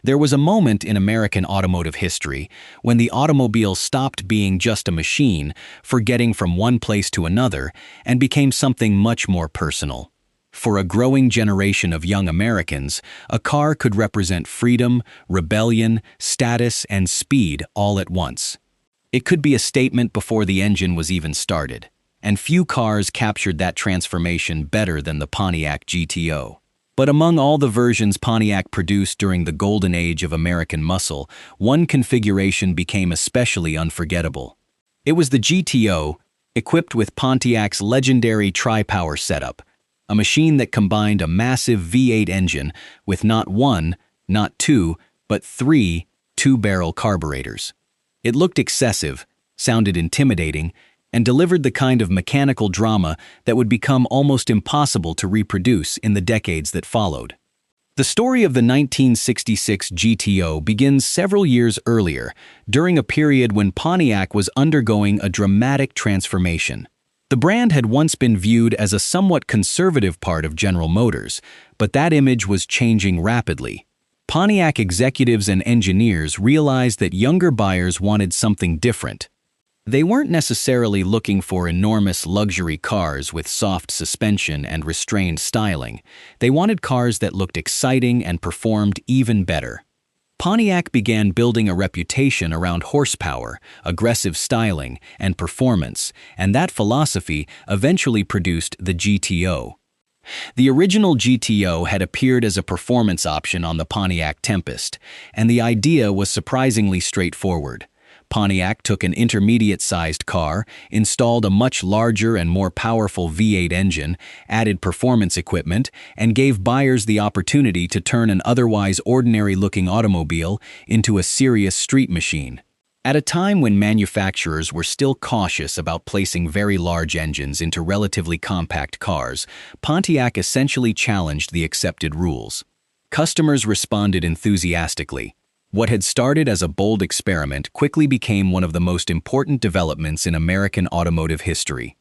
There was a moment in American automotive history when the automobile stopped being just a machine for getting from one place to another and became something much more personal. For a growing generation of young Americans, a car could represent freedom, rebellion, status, and speed all at once. It could be a statement before the engine was even started, and few cars captured that transformation better than the Pontiac GTO. But among all the versions Pontiac produced during the golden age of American muscle, one configuration became especially unforgettable. It was the GTO, equipped with Pontiac's legendary Tri-Power setup, a machine that combined a massive V8 engine with not one, not two, but three two-barrel carburetors. It looked excessive, sounded intimidating, and delivered the kind of mechanical drama that would become almost impossible to reproduce in the decades that followed. The story of the 1966 GTO begins several years earlier, during a period when Pontiac was undergoing a dramatic transformation. The brand had once been viewed as a somewhat conservative part of General Motors, but that image was changing rapidly. Pontiac executives and engineers realized that younger buyers wanted something different. They weren't necessarily looking for enormous luxury cars with soft suspension and restrained styling. They wanted cars that looked exciting and performed even better. Pontiac began building a reputation around horsepower, aggressive styling, and performance, and that philosophy eventually produced the GTO. The original GTO had appeared as a performance option on the Pontiac Tempest, and the idea was surprisingly straightforward. Pontiac took an intermediate-sized car, installed a much larger and more powerful V8 engine, added performance equipment, and gave buyers the opportunity to turn an otherwise ordinary-looking automobile into a serious street machine. At a time when manufacturers were still cautious about placing very large engines into relatively compact cars, Pontiac essentially challenged the accepted rules. Customers responded enthusiastically. What had started as a bold experiment quickly became one of the most important developments in American automotive history.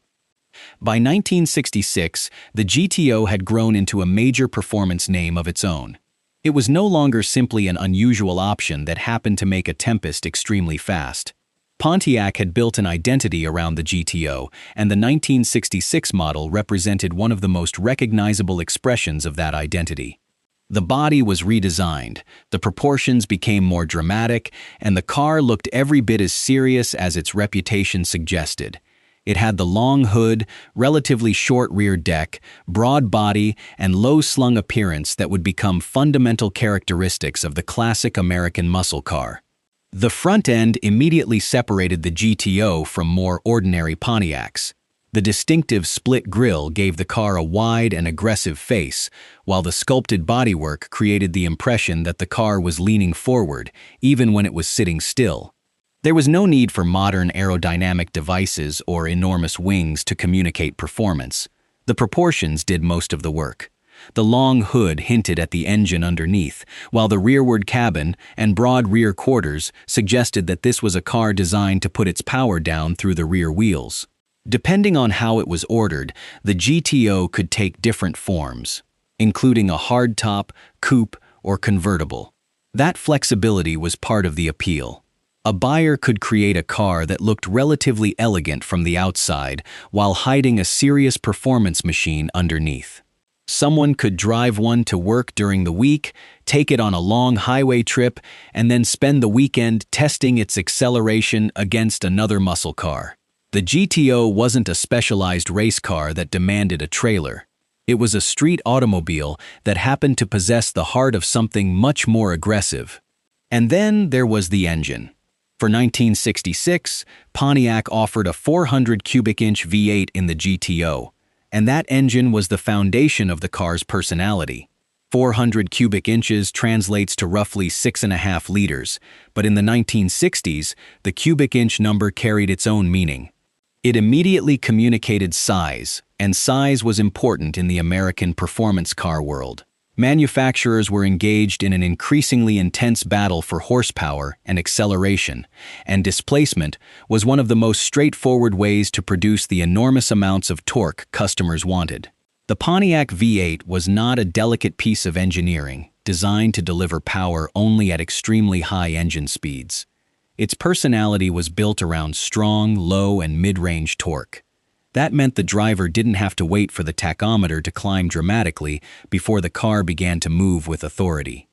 By 1966, the GTO had grown into a major performance name of its own. It was no longer simply an unusual option that happened to make a Tempest extremely fast. Pontiac had built an identity around the GTO, and the 1966 model represented one of the most recognizable expressions of that identity. The body was redesigned, the proportions became more dramatic, and the car looked every bit as serious as its reputation suggested. It had the long hood, relatively short rear deck, broad body, and low-slung appearance that would become fundamental characteristics of the classic American muscle car. The front end immediately separated the GTO from more ordinary Pontiacs. The distinctive split grille gave the car a wide and aggressive face, while the sculpted bodywork created the impression that the car was leaning forward, even when it was sitting still. There was no need for modern aerodynamic devices or enormous wings to communicate performance. The proportions did most of the work. The long hood hinted at the engine underneath, while the rearward cabin and broad rear quarters suggested that this was a car designed to put its power down through the rear wheels. Depending on how it was ordered, the GTO could take different forms, including a hardtop, coupe, or convertible. That flexibility was part of the appeal. A buyer could create a car that looked relatively elegant from the outside while hiding a serious performance machine underneath. Someone could drive one to work during the week, take it on a long highway trip, and then spend the weekend testing its acceleration against another muscle car. The GTO wasn't a specialized race car that demanded a trailer. It was a street automobile that happened to possess the heart of something much more aggressive. And then there was the engine. For 1966, Pontiac offered a 400 cubic inch V8 in the GTO, and that engine was the foundation of the car's personality. 400 cubic inches translates to roughly 6.5 liters, but in the 1960s, the cubic inch number carried its own meaning. It immediately communicated size, and size was important in the American performance car world. Manufacturers were engaged in an increasingly intense battle for horsepower and acceleration, and displacement was one of the most straightforward ways to produce the enormous amounts of torque customers wanted. The Pontiac V8 was not a delicate piece of engineering, designed to deliver power only at extremely high engine speeds. Its personality was built around strong, low, and mid-range torque. That meant the driver didn't have to wait for the tachometer to climb dramatically before the car began to move with authority.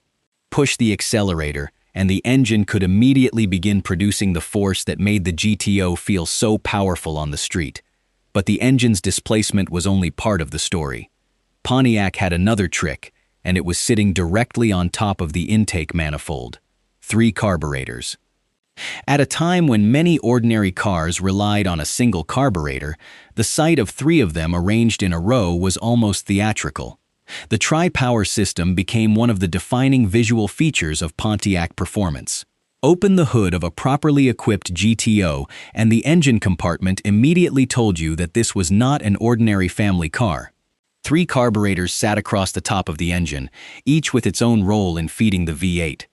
Push the accelerator, and the engine could immediately begin producing the force that made the GTO feel so powerful on the street. But the engine's displacement was only part of the story. Pontiac had another trick, and it was sitting directly on top of the intake manifold. 3 carburetors. At a time when many ordinary cars relied on a single carburetor, the sight of 3 of them arranged in a row was almost theatrical. The Tri-Power system became one of the defining visual features of Pontiac performance. Open the hood of a properly equipped GTO, and the engine compartment immediately told you that this was not an ordinary family car. 3 carburetors sat across the top of the engine, each with its own role in feeding the V8.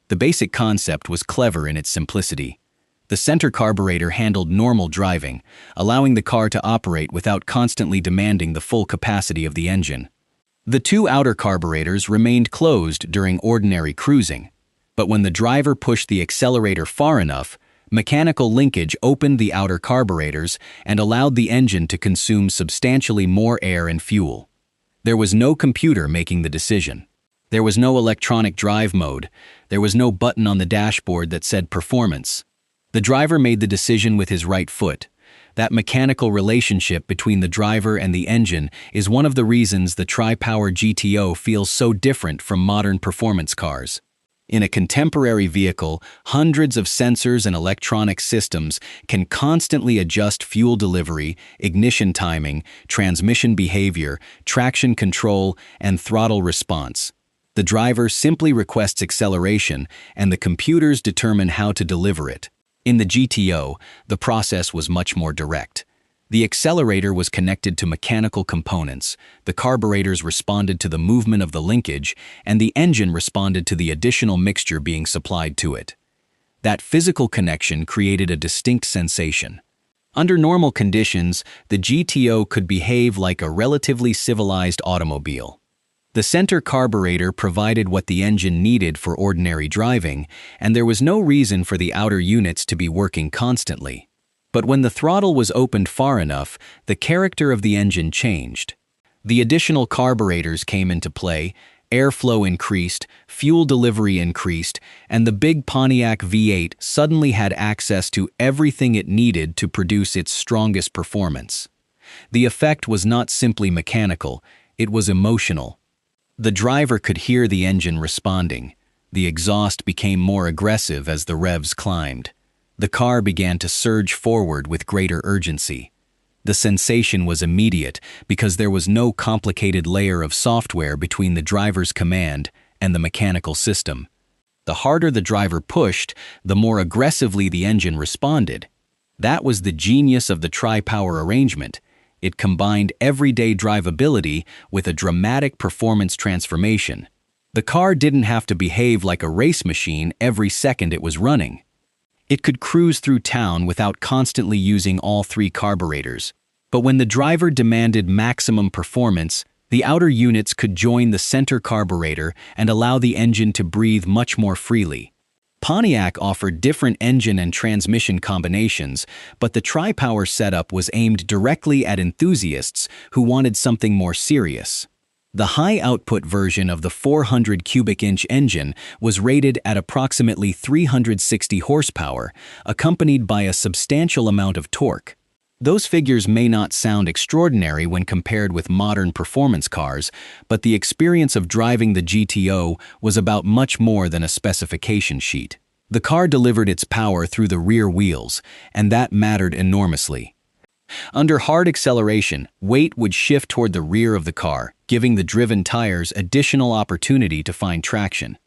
The basic concept was clever in its simplicity. The center carburetor handled normal driving, allowing the car to operate without constantly demanding the full capacity of the engine. The 2 outer carburetors remained closed during ordinary cruising, but when the driver pushed the accelerator far enough, mechanical linkage opened the outer carburetors and allowed the engine to consume substantially more air and fuel. There was no computer making the decision. There was no electronic drive mode. There was no button on the dashboard that said performance. The driver made the decision with his right foot. That mechanical relationship between the driver and the engine is one of the reasons the Tri-Power GTO feels so different from modern performance cars. In a contemporary vehicle, hundreds of sensors and electronic systems can constantly adjust fuel delivery, ignition timing, transmission behavior, traction control, and throttle response. The driver simply requests acceleration, and the computers determine how to deliver it. In the GTO, the process was much more direct. The accelerator was connected to mechanical components, the carburetors responded to the movement of the linkage, and the engine responded to the additional mixture being supplied to it. That physical connection created a distinct sensation. Under normal conditions, the GTO could behave like a relatively civilized automobile. The center carburetor provided what the engine needed for ordinary driving, and there was no reason for the outer units to be working constantly. But when the throttle was opened far enough, the character of the engine changed. The additional carburetors came into play, airflow increased, fuel delivery increased, and the big Pontiac V8 suddenly had access to everything it needed to produce its strongest performance. The effect was not simply mechanical, it was emotional. The driver could hear the engine responding. The exhaust became more aggressive as the revs climbed. The car began to surge forward with greater urgency. The sensation was immediate because there was no complicated layer of software between the driver's command and the mechanical system. The harder the driver pushed, the more aggressively the engine responded. That was the genius of the Tri-Power arrangement. It combined everyday drivability with a dramatic performance transformation. The car didn't have to behave like a race machine every second it was running. It could cruise through town without constantly using all 3 carburetors. But when the driver demanded maximum performance, the outer units could join the center carburetor and allow the engine to breathe much more freely. Pontiac offered different engine and transmission combinations, but the Tri-Power setup was aimed directly at enthusiasts who wanted something more serious. The high-output version of the 400 cubic inch engine was rated at approximately 360 horsepower, accompanied by a substantial amount of torque. Those figures may not sound extraordinary when compared with modern performance cars, but the experience of driving the GTO was about much more than a specification sheet. The car delivered its power through the rear wheels, and that mattered enormously. Under hard acceleration, weight would shift toward the rear of the car, giving the driven tires additional opportunity to find traction.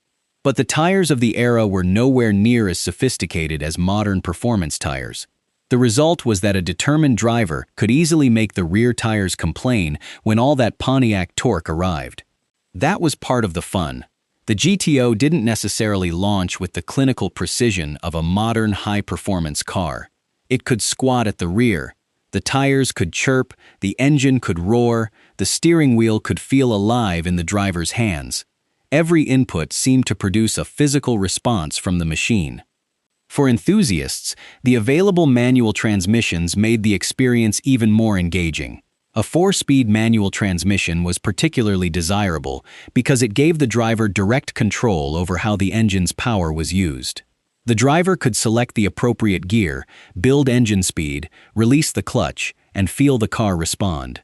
But the tires of the era were nowhere near as sophisticated as modern performance tires. The result was that a determined driver could easily make the rear tires complain when all that Pontiac torque arrived. That was part of the fun. The GTO didn't necessarily launch with the clinical precision of a modern high-performance car. It could squat at the rear. The tires could chirp, the engine could roar, the steering wheel could feel alive in the driver's hands. Every input seemed to produce a physical response from the machine. For enthusiasts, the available manual transmissions made the experience even more engaging. A 4-speed manual transmission was particularly desirable because it gave the driver direct control over how the engine's power was used. The driver could select the appropriate gear, build engine speed, release the clutch, and feel the car respond.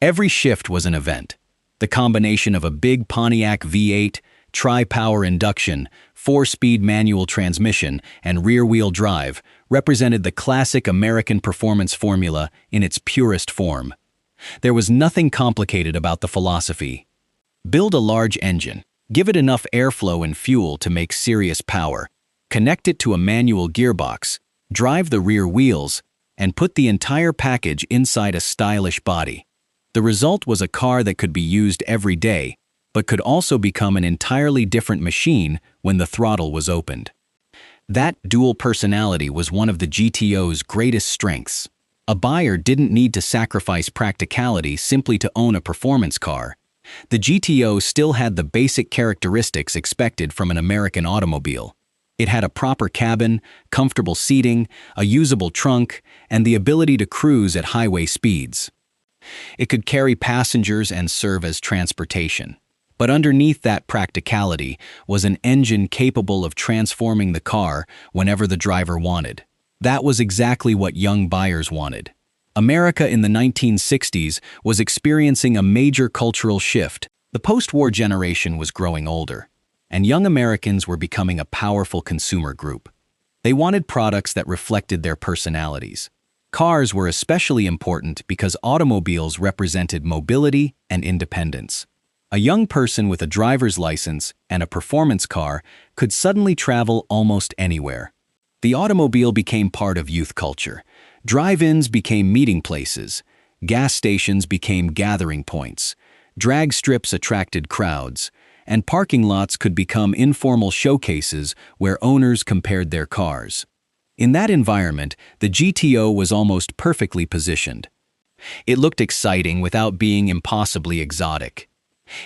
Every shift was an event. The combination of a big Pontiac V8, Tri-Power induction, 4-speed manual transmission, and rear-wheel drive represented the classic American performance formula in its purest form. There was nothing complicated about the philosophy. Build a large engine, give it enough airflow and fuel to make serious power, connect it to a manual gearbox, drive the rear wheels, and put the entire package inside a stylish body. The result was a car that could be used every day, but could also become an entirely different machine when the throttle was opened. That dual personality was one of the GTO's greatest strengths. A buyer didn't need to sacrifice practicality simply to own a performance car. The GTO still had the basic characteristics expected from an American automobile. It had a proper cabin, comfortable seating, a usable trunk, and the ability to cruise at highway speeds. It could carry passengers and serve as transportation. But underneath that practicality was an engine capable of transforming the car whenever the driver wanted. That was exactly what young buyers wanted. America in the 1960s was experiencing a major cultural shift. The post-war generation was growing older, and young Americans were becoming a powerful consumer group. They wanted products that reflected their personalities. Cars were especially important because automobiles represented mobility and independence. A young person with a driver's license and a performance car could suddenly travel almost anywhere. The automobile became part of youth culture. Drive-ins became meeting places. Gas stations became gathering points. Drag strips attracted crowds. And parking lots could become informal showcases where owners compared their cars. In that environment, the GTO was almost perfectly positioned. It looked exciting without being impossibly exotic.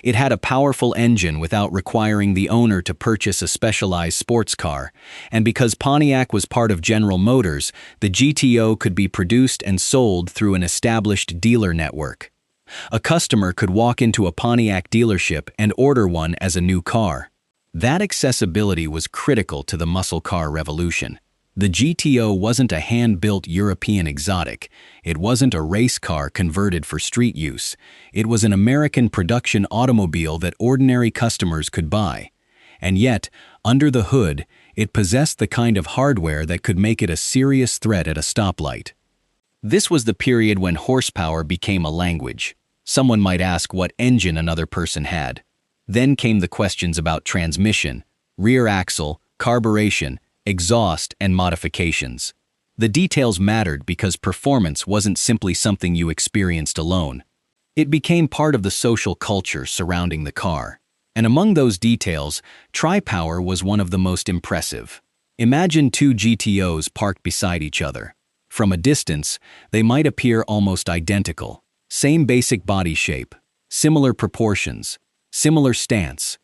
It had a powerful engine without requiring the owner to purchase a specialized sports car, and because Pontiac was part of General Motors, the GTO could be produced and sold through an established dealer network. A customer could walk into a Pontiac dealership and order one as a new car. That accessibility was critical to the muscle car revolution. The GTO wasn't a hand-built European exotic. It wasn't a race car converted for street use. It was an American production automobile that ordinary customers could buy. And yet, under the hood, it possessed the kind of hardware that could make it a serious threat at a stoplight. This was the period when horsepower became a language. Someone might ask what engine another person had. Then came the questions about transmission, rear axle, carburation, exhaust, and modifications. The details mattered because performance wasn't simply something you experienced alone. It became part of the social culture surrounding the car. And among those details, Tri-Power was one of the most impressive. Imagine two GTOs parked beside each other. From a distance, they might appear almost identical. Same basic body shape, similar proportions, similar stance.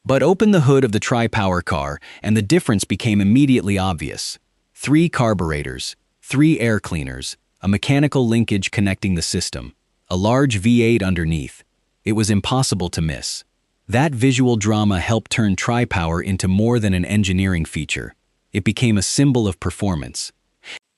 But open the hood of the Tri-Power car and the difference became immediately obvious. 3 carburetors, 3 air cleaners, a mechanical linkage connecting the system, a large V8 underneath. It was impossible to miss. That visual drama helped turn Tri-Power into more than an engineering feature. It became a symbol of performance.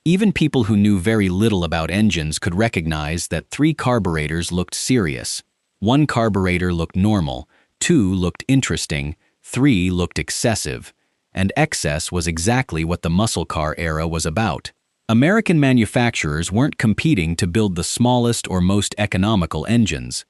Even people who knew very little about engines could recognize that 3 carburetors looked serious. 1 carburetor looked normal, 2 looked interesting, 3 looked excessive. And excess was exactly what the muscle car era was about. American manufacturers weren't competing to build the smallest or most economical engines.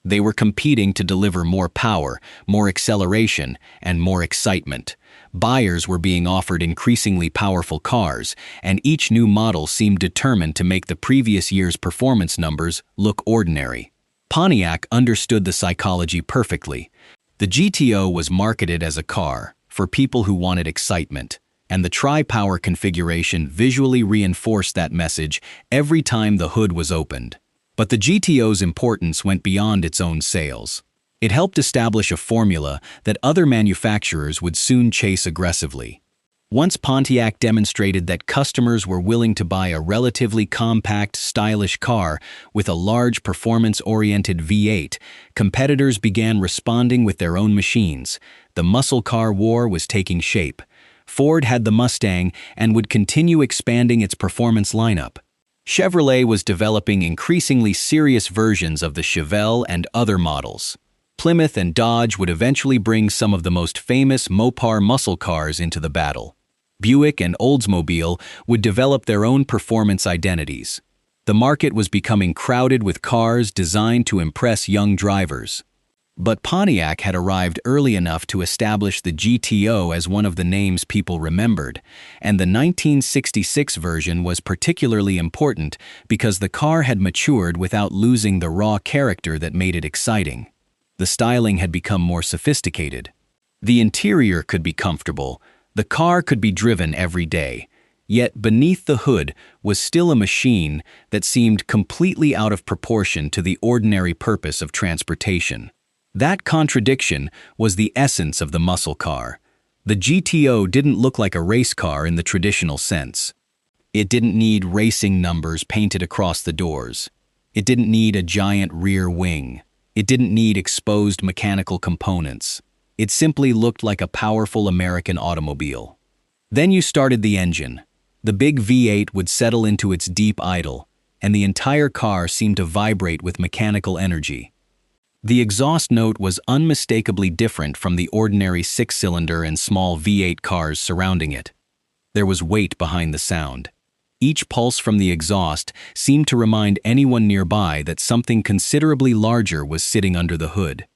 They were competing to deliver more power, more acceleration, and more excitement. Buyers were being offered increasingly powerful cars, and each new model seemed determined to make the previous year's performance numbers look ordinary. Pontiac understood the psychology perfectly. The GTO was marketed as a car for people who wanted excitement, and the Tri-Power configuration visually reinforced that message every time the hood was opened. But the GTO's importance went beyond its own sales. It helped establish a formula that other manufacturers would soon chase aggressively. Once Pontiac demonstrated that customers were willing to buy a relatively compact, stylish car with a large performance-oriented V8, competitors began responding with their own machines. The muscle car war was taking shape. Ford had the Mustang and would continue expanding its performance lineup. Chevrolet was developing increasingly serious versions of the Chevelle and other models. Plymouth and Dodge would eventually bring some of the most famous Mopar muscle cars into the battle. Buick and Oldsmobile would develop their own performance identities. The market was becoming crowded with cars designed to impress young drivers. But Pontiac had arrived early enough to establish the GTO as one of the names people remembered, and the 1966 version was particularly important because the car had matured without losing the raw character that made it exciting. The styling had become more sophisticated. The interior could be comfortable. The car could be driven every day. Yet beneath the hood was still a machine that seemed completely out of proportion to the ordinary purpose of transportation. That contradiction was the essence of the muscle car. The GTO didn't look like a race car in the traditional sense. It didn't need racing numbers painted across the doors. It didn't need a giant rear wing. It didn't need exposed mechanical components. It simply looked like a powerful American automobile. Then you started the engine. The big V8 would settle into its deep idle, and the entire car seemed to vibrate with mechanical energy. The exhaust note was unmistakably different from the ordinary six-cylinder and small V8 cars surrounding it. There was weight behind the sound. Each pulse from the exhaust seemed to remind anyone nearby that something considerably larger was sitting under the hood.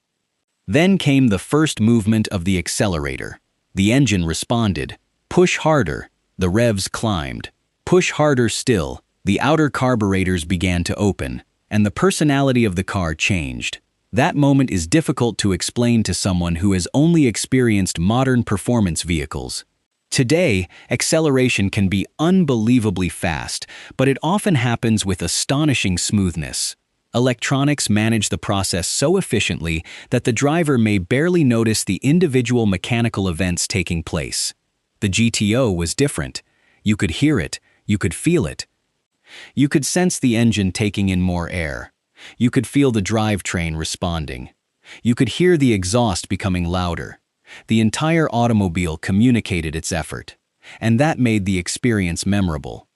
Then came the first movement of the accelerator. The engine responded. Push harder. The revs climbed. Push harder still. The outer carburetors began to open, and the personality of the car changed. That moment is difficult to explain to someone who has only experienced modern performance vehicles. Today, acceleration can be unbelievably fast, but it often happens with astonishing smoothness. Electronics manage the process so efficiently that the driver may barely notice the individual mechanical events taking place. The GTO was different. You could hear it. You could feel it. You could sense the engine taking in more air. You could feel the drivetrain responding. You could hear the exhaust becoming louder. The entire automobile communicated its effort, and that made the experience memorable.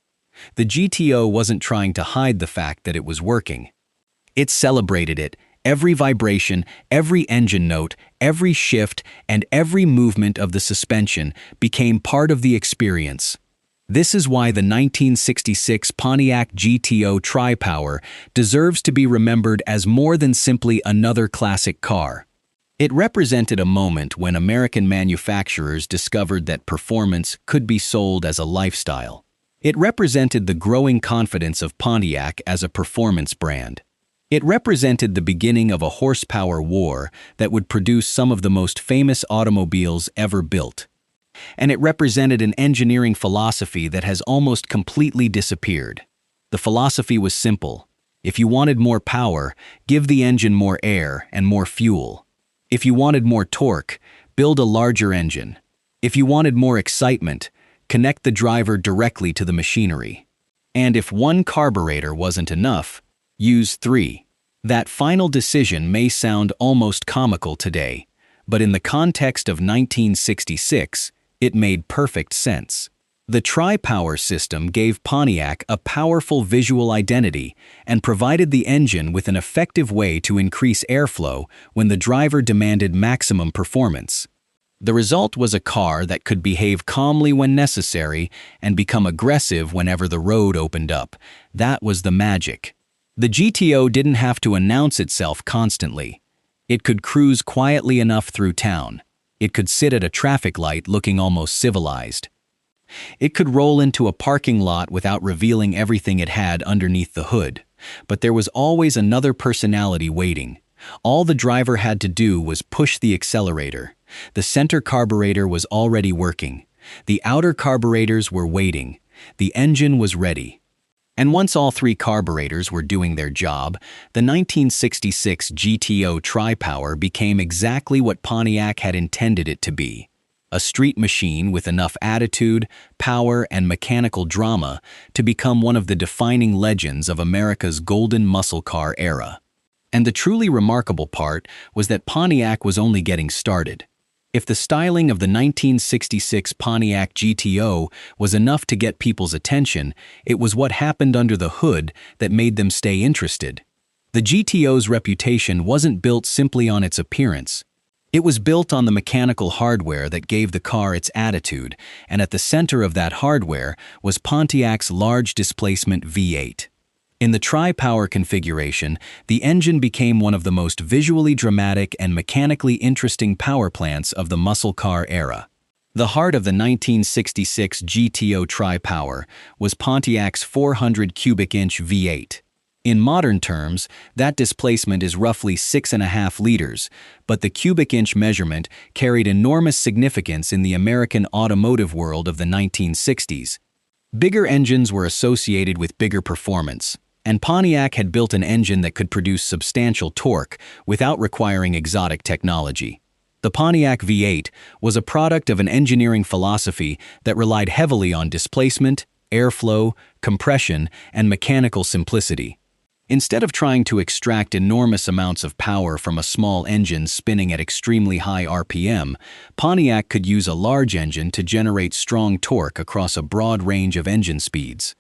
The GTO wasn't trying to hide the fact that it was working. It celebrated it. Every vibration, every engine note, every shift, and every movement of the suspension became part of the experience. This is why the 1966 Pontiac GTO Tri-Power deserves to be remembered as more than simply another classic car. It represented a moment when American manufacturers discovered that performance could be sold as a lifestyle. It represented the growing confidence of Pontiac as a performance brand. It represented the beginning of a horsepower war that would produce some of the most famous automobiles ever built. And it represented an engineering philosophy that has almost completely disappeared. The philosophy was simple. If you wanted more power, give the engine more air and more fuel. If you wanted more torque, build a larger engine. If you wanted more excitement, connect the driver directly to the machinery. And if one carburetor wasn't enough, use 3. That final decision may sound almost comical today, but in the context of 1966, it made perfect sense. The Tri-Power system gave Pontiac a powerful visual identity and provided the engine with an effective way to increase airflow when the driver demanded maximum performance. The result was a car that could behave calmly when necessary and become aggressive whenever the road opened up. That was the magic. The GTO didn't have to announce itself constantly. It could cruise quietly enough through town. It could sit at a traffic light looking almost civilized. It could roll into a parking lot without revealing everything it had underneath the hood. But there was always another personality waiting. All the driver had to do was push the accelerator. The center carburetor was already working. The outer carburetors were waiting. The engine was ready. And once all three carburetors were doing their job, the 1966 GTO Tri-Power became exactly what Pontiac had intended it to be: a street machine with enough attitude, power, and mechanical drama to become one of the defining legends of America's golden muscle car era. And the truly remarkable part was that Pontiac was only getting started. If the styling of the 1966 Pontiac GTO was enough to get people's attention, it was what happened under the hood that made them stay interested. The GTO's reputation wasn't built simply on its appearance. It was built on the mechanical hardware that gave the car its attitude, and at the center of that hardware was Pontiac's large displacement V8. In the Tri-Power configuration, the engine became one of the most visually dramatic and mechanically interesting power plants of the muscle car era. The heart of the 1966 GTO Tri-Power was Pontiac's 400 cubic inch V8. In modern terms, that displacement is roughly 6.5 liters, but the cubic inch measurement carried enormous significance in the American automotive world of the 1960s. Bigger engines were associated with bigger performance, and Pontiac had built an engine that could produce substantial torque without requiring exotic technology. The Pontiac V8 was a product of an engineering philosophy that relied heavily on displacement, airflow, compression, and mechanical simplicity. Instead of trying to extract enormous amounts of power from a small engine spinning at extremely high RPM, Pontiac could use a large engine to generate strong torque across a broad range of engine speeds.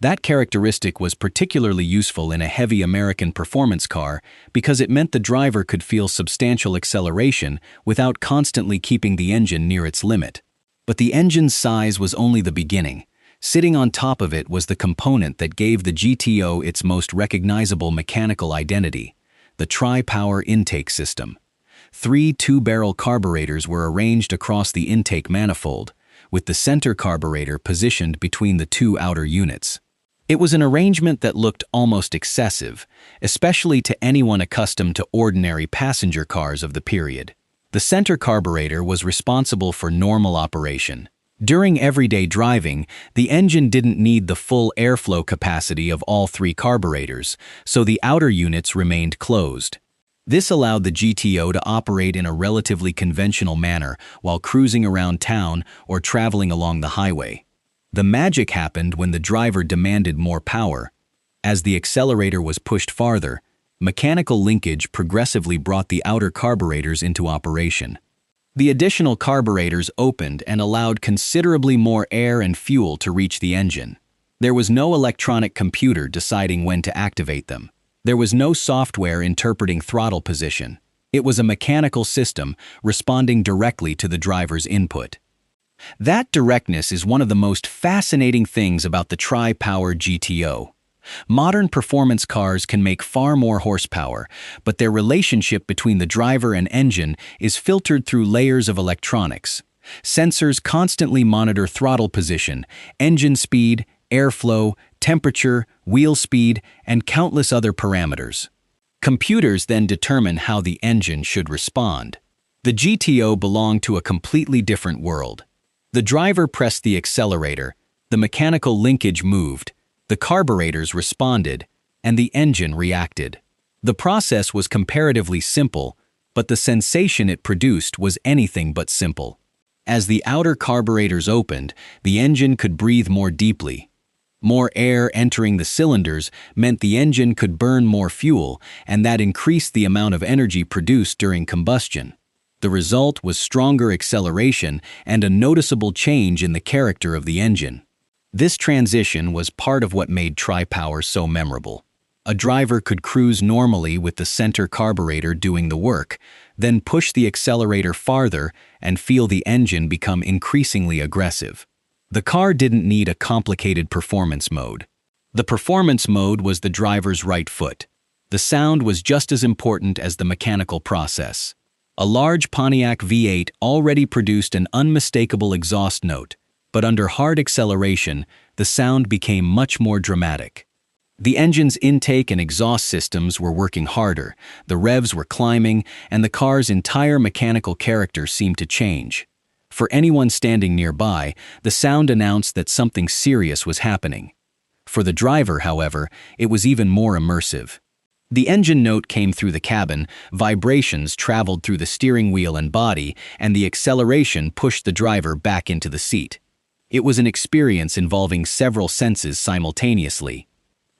That characteristic was particularly useful in a heavy American performance car because it meant the driver could feel substantial acceleration without constantly keeping the engine near its limit. But the engine's size was only the beginning. Sitting on top of it was the component that gave the GTO its most recognizable mechanical identity: the Tri-Power intake system. 3 two-barrel carburetors were arranged across the intake manifold, with the center carburetor positioned between the two outer units. It was an arrangement that looked almost excessive, especially to anyone accustomed to ordinary passenger cars of the period. The center carburetor was responsible for normal operation. During everyday driving, the engine didn't need the full airflow capacity of all 3 carburetors, so the outer units remained closed. This allowed the GTO to operate in a relatively conventional manner while cruising around town or traveling along the highway. The magic happened when the driver demanded more power. As the accelerator was pushed farther, mechanical linkage progressively brought the outer carburetors into operation. The additional carburetors opened and allowed considerably more air and fuel to reach the engine. There was no electronic computer deciding when to activate them. There was no software interpreting throttle position. It was a mechanical system responding directly to the driver's input. That directness is one of the most fascinating things about the Tri-Power GTO. Modern performance cars can make far more horsepower, but their relationship between the driver and engine is filtered through layers of electronics. Sensors constantly monitor throttle position, engine speed, airflow, temperature, wheel speed, and countless other parameters. Computers then determine how the engine should respond. The GTO belonged to a completely different world. The driver pressed the accelerator, the mechanical linkage moved, the carburetors responded, and the engine reacted. The process was comparatively simple, but the sensation it produced was anything but simple. As the outer carburetors opened, the engine could breathe more deeply. More air entering the cylinders meant the engine could burn more fuel, and that increased the amount of energy produced during combustion. The result was stronger acceleration and a noticeable change in the character of the engine. This transition was part of what made Tri-Power so memorable. A driver could cruise normally with the center carburetor doing the work, then push the accelerator farther and feel the engine become increasingly aggressive. The car didn't need a complicated performance mode. The performance mode was the driver's right foot. The sound was just as important as the mechanical process. A large Pontiac V8 already produced an unmistakable exhaust note, but under hard acceleration, the sound became much more dramatic. The engine's intake and exhaust systems were working harder, the revs were climbing, and the car's entire mechanical character seemed to change. For anyone standing nearby, the sound announced that something serious was happening. For the driver, however, it was even more immersive. The engine note came through the cabin, vibrations traveled through the steering wheel and body, and the acceleration pushed the driver back into the seat. It was an experience involving several senses simultaneously.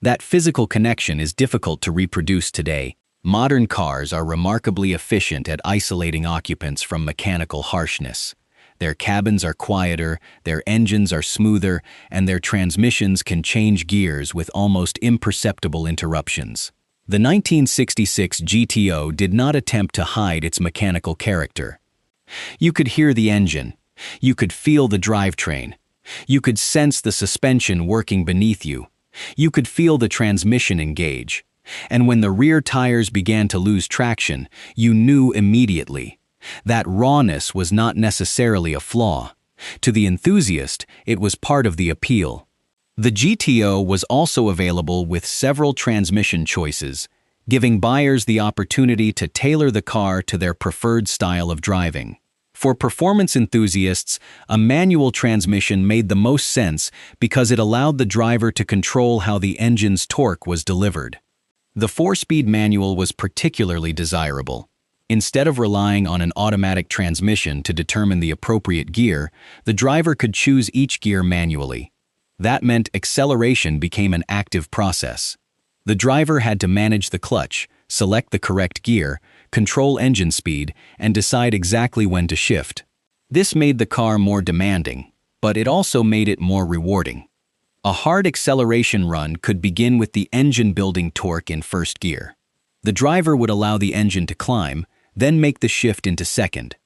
That physical connection is difficult to reproduce today. Modern cars are remarkably efficient at isolating occupants from mechanical harshness. Their cabins are quieter, their engines are smoother, and their transmissions can change gears with almost imperceptible interruptions. The 1966 GTO did not attempt to hide its mechanical character. You could hear the engine. You could feel the drivetrain. You could sense the suspension working beneath you. You could feel the transmission engage. And when the rear tires began to lose traction, you knew immediately. That rawness was not necessarily a flaw. To the enthusiast, it was part of the appeal. The GTO was also available with several transmission choices, giving buyers the opportunity to tailor the car to their preferred style of driving. For performance enthusiasts, a manual transmission made the most sense because it allowed the driver to control how the engine's torque was delivered. The 4-speed manual was particularly desirable. Instead of relying on an automatic transmission to determine the appropriate gear, the driver could choose each gear manually. That meant acceleration became an active process. The driver had to manage the clutch, select the correct gear, control engine speed, and decide exactly when to shift. This made the car more demanding, but it also made it more rewarding. A hard acceleration run could begin with the engine building torque in first gear. The driver would allow the engine to climb, then make the shift into second.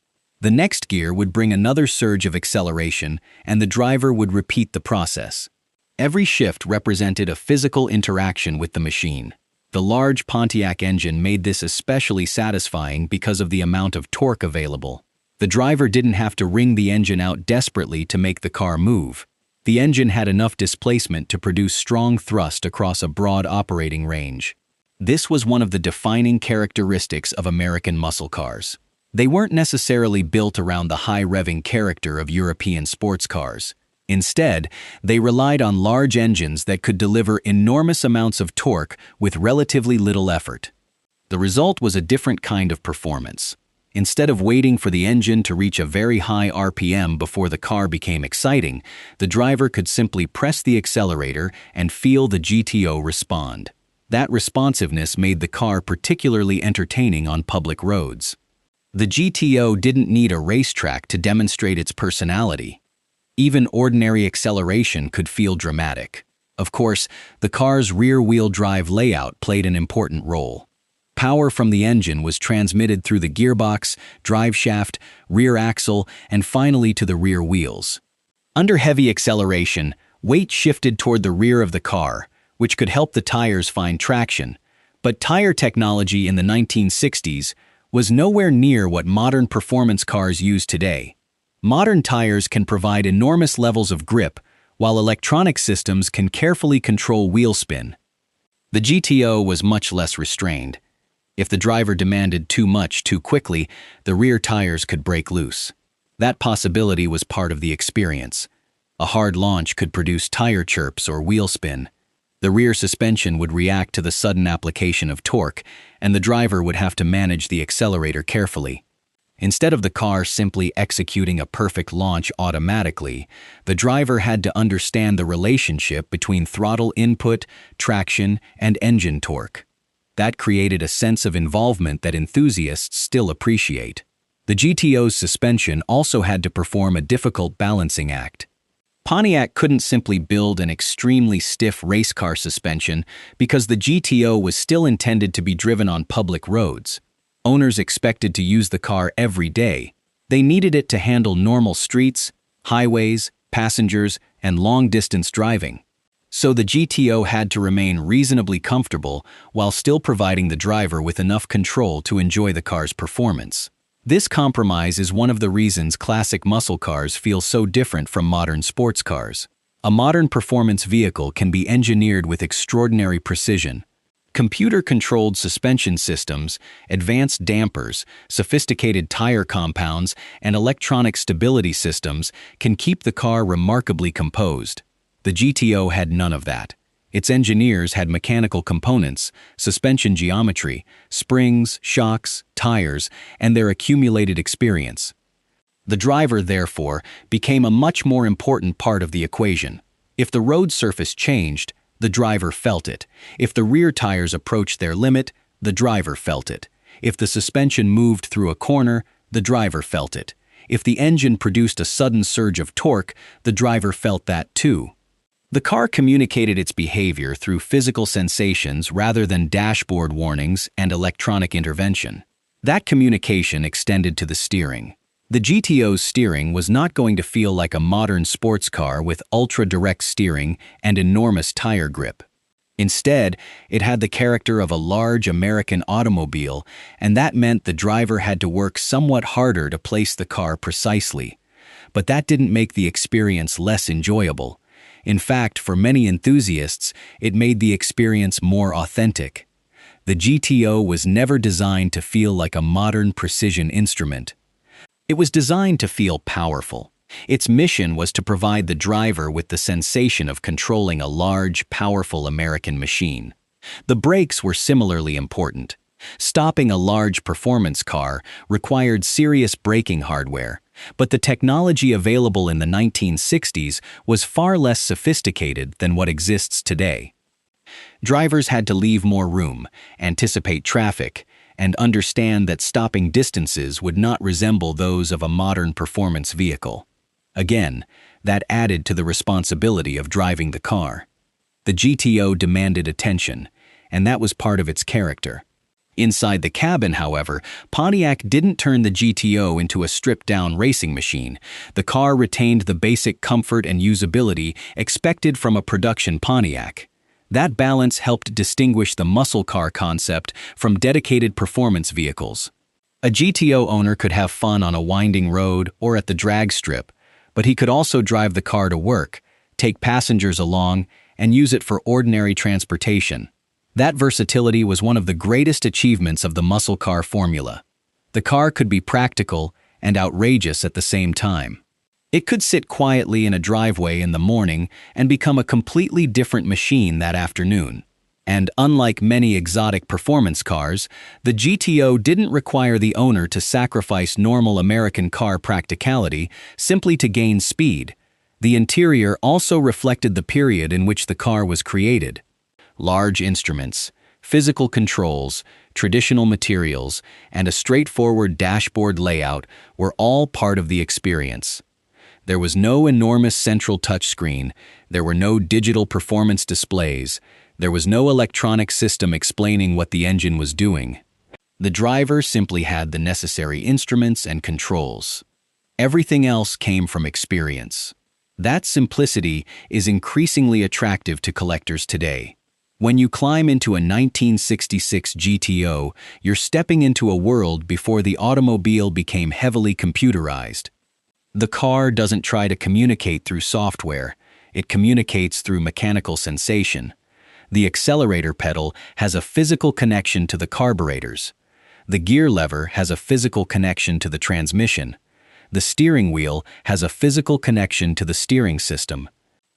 The next gear would bring another surge of acceleration, and the driver would repeat the process. Every shift represented a physical interaction with the machine. The large Pontiac engine made this especially satisfying because of the amount of torque available. The driver didn't have to wring the engine out desperately to make the car move. The engine had enough displacement to produce strong thrust across a broad operating range. This was one of the defining characteristics of American muscle cars. They weren't necessarily built around the high-revving character of European sports cars. Instead, they relied on large engines that could deliver enormous amounts of torque with relatively little effort. The result was a different kind of performance. Instead of waiting for the engine to reach a very high RPM before the car became exciting, the driver could simply press the accelerator and feel the GTO respond. That responsiveness made the car particularly entertaining on public roads. The GTO didn't need a racetrack to demonstrate its personality. Even ordinary acceleration could feel dramatic. Of course, the car's rear-wheel drive layout played an important role. Power from the engine was transmitted through the gearbox, drive shaft, rear axle, and finally to the rear wheels. Under heavy acceleration, weight shifted toward the rear of the car, which could help the tires find traction. But tire technology in the 1960s was nowhere near what modern performance cars use today. Modern tires can provide enormous levels of grip, while electronic systems can carefully control wheel spin. The GTO was much less restrained. If the driver demanded too much too quickly, the rear tires could break loose. That possibility was part of the experience. A hard launch could produce tire chirps or wheel spin. The rear suspension would react to the sudden application of torque, and the driver would have to manage the accelerator carefully. Instead of the car simply executing a perfect launch automatically, the driver had to understand the relationship between throttle input, traction, and engine torque. That created a sense of involvement that enthusiasts still appreciate. The GTO's suspension also had to perform a difficult balancing act. Pontiac couldn't simply build an extremely stiff race car suspension because the GTO was still intended to be driven on public roads. Owners expected to use the car every day. They needed it to handle normal streets, highways, passengers, and long-distance driving. So the GTO had to remain reasonably comfortable while still providing the driver with enough control to enjoy the car's performance. This compromise is one of the reasons classic muscle cars feel so different from modern sports cars. A modern performance vehicle can be engineered with extraordinary precision. Computer-controlled suspension systems, advanced dampers, sophisticated tire compounds, and electronic stability systems can keep the car remarkably composed. The GTO had none of that. Its engineers had mechanical components, suspension geometry, springs, shocks, tires, and their accumulated experience. The driver, therefore, became a much more important part of the equation. If the road surface changed, the driver felt it. If the rear tires approached their limit, the driver felt it. If the suspension moved through a corner, the driver felt it. If the engine produced a sudden surge of torque, the driver felt that too. The car communicated its behavior through physical sensations rather than dashboard warnings and electronic intervention. That communication extended to the steering. The GTO's steering was not going to feel like a modern sports car with ultra-direct steering and enormous tire grip. Instead, it had the character of a large American automobile, and that meant the driver had to work somewhat harder to place the car precisely. But that didn't make the experience less enjoyable. In fact, for many enthusiasts, it made the experience more authentic. The GTO was never designed to feel like a modern precision instrument. It was designed to feel powerful. Its mission was to provide the driver with the sensation of controlling a large, powerful American machine. The brakes were similarly important. Stopping a large performance car required serious braking hardware, but the technology available in the 1960s was far less sophisticated than what exists today. Drivers had to leave more room, anticipate traffic, and understand that stopping distances would not resemble those of a modern performance vehicle. Again, that added to the responsibility of driving the car. The GTO demanded attention, and that was part of its character. Inside the cabin, however, Pontiac didn't turn the GTO into a stripped-down racing machine. The car retained the basic comfort and usability expected from a production Pontiac. That balance helped distinguish the muscle car concept from dedicated performance vehicles. A GTO owner could have fun on a winding road or at the drag strip, but he could also drive the car to work, take passengers along, and use it for ordinary transportation. That versatility was one of the greatest achievements of the muscle car formula. The car could be practical and outrageous at the same time. It could sit quietly in a driveway in the morning and become a completely different machine that afternoon. And unlike many exotic performance cars, the GTO didn't require the owner to sacrifice normal American car practicality simply to gain speed. The interior also reflected the period in which the car was created. Large instruments, physical controls, traditional materials, and a straightforward dashboard layout were all part of the experience. There was no enormous central touchscreen, there were no digital performance displays, there was no electronic system explaining what the engine was doing. The driver simply had the necessary instruments and controls. Everything else came from experience. That simplicity is increasingly attractive to collectors today. When you climb into a 1966 GTO, you're stepping into a world before the automobile became heavily computerized. The car doesn't try to communicate through software, it communicates through mechanical sensation. The accelerator pedal has a physical connection to the carburetors. The gear lever has a physical connection to the transmission. The steering wheel has a physical connection to the steering system.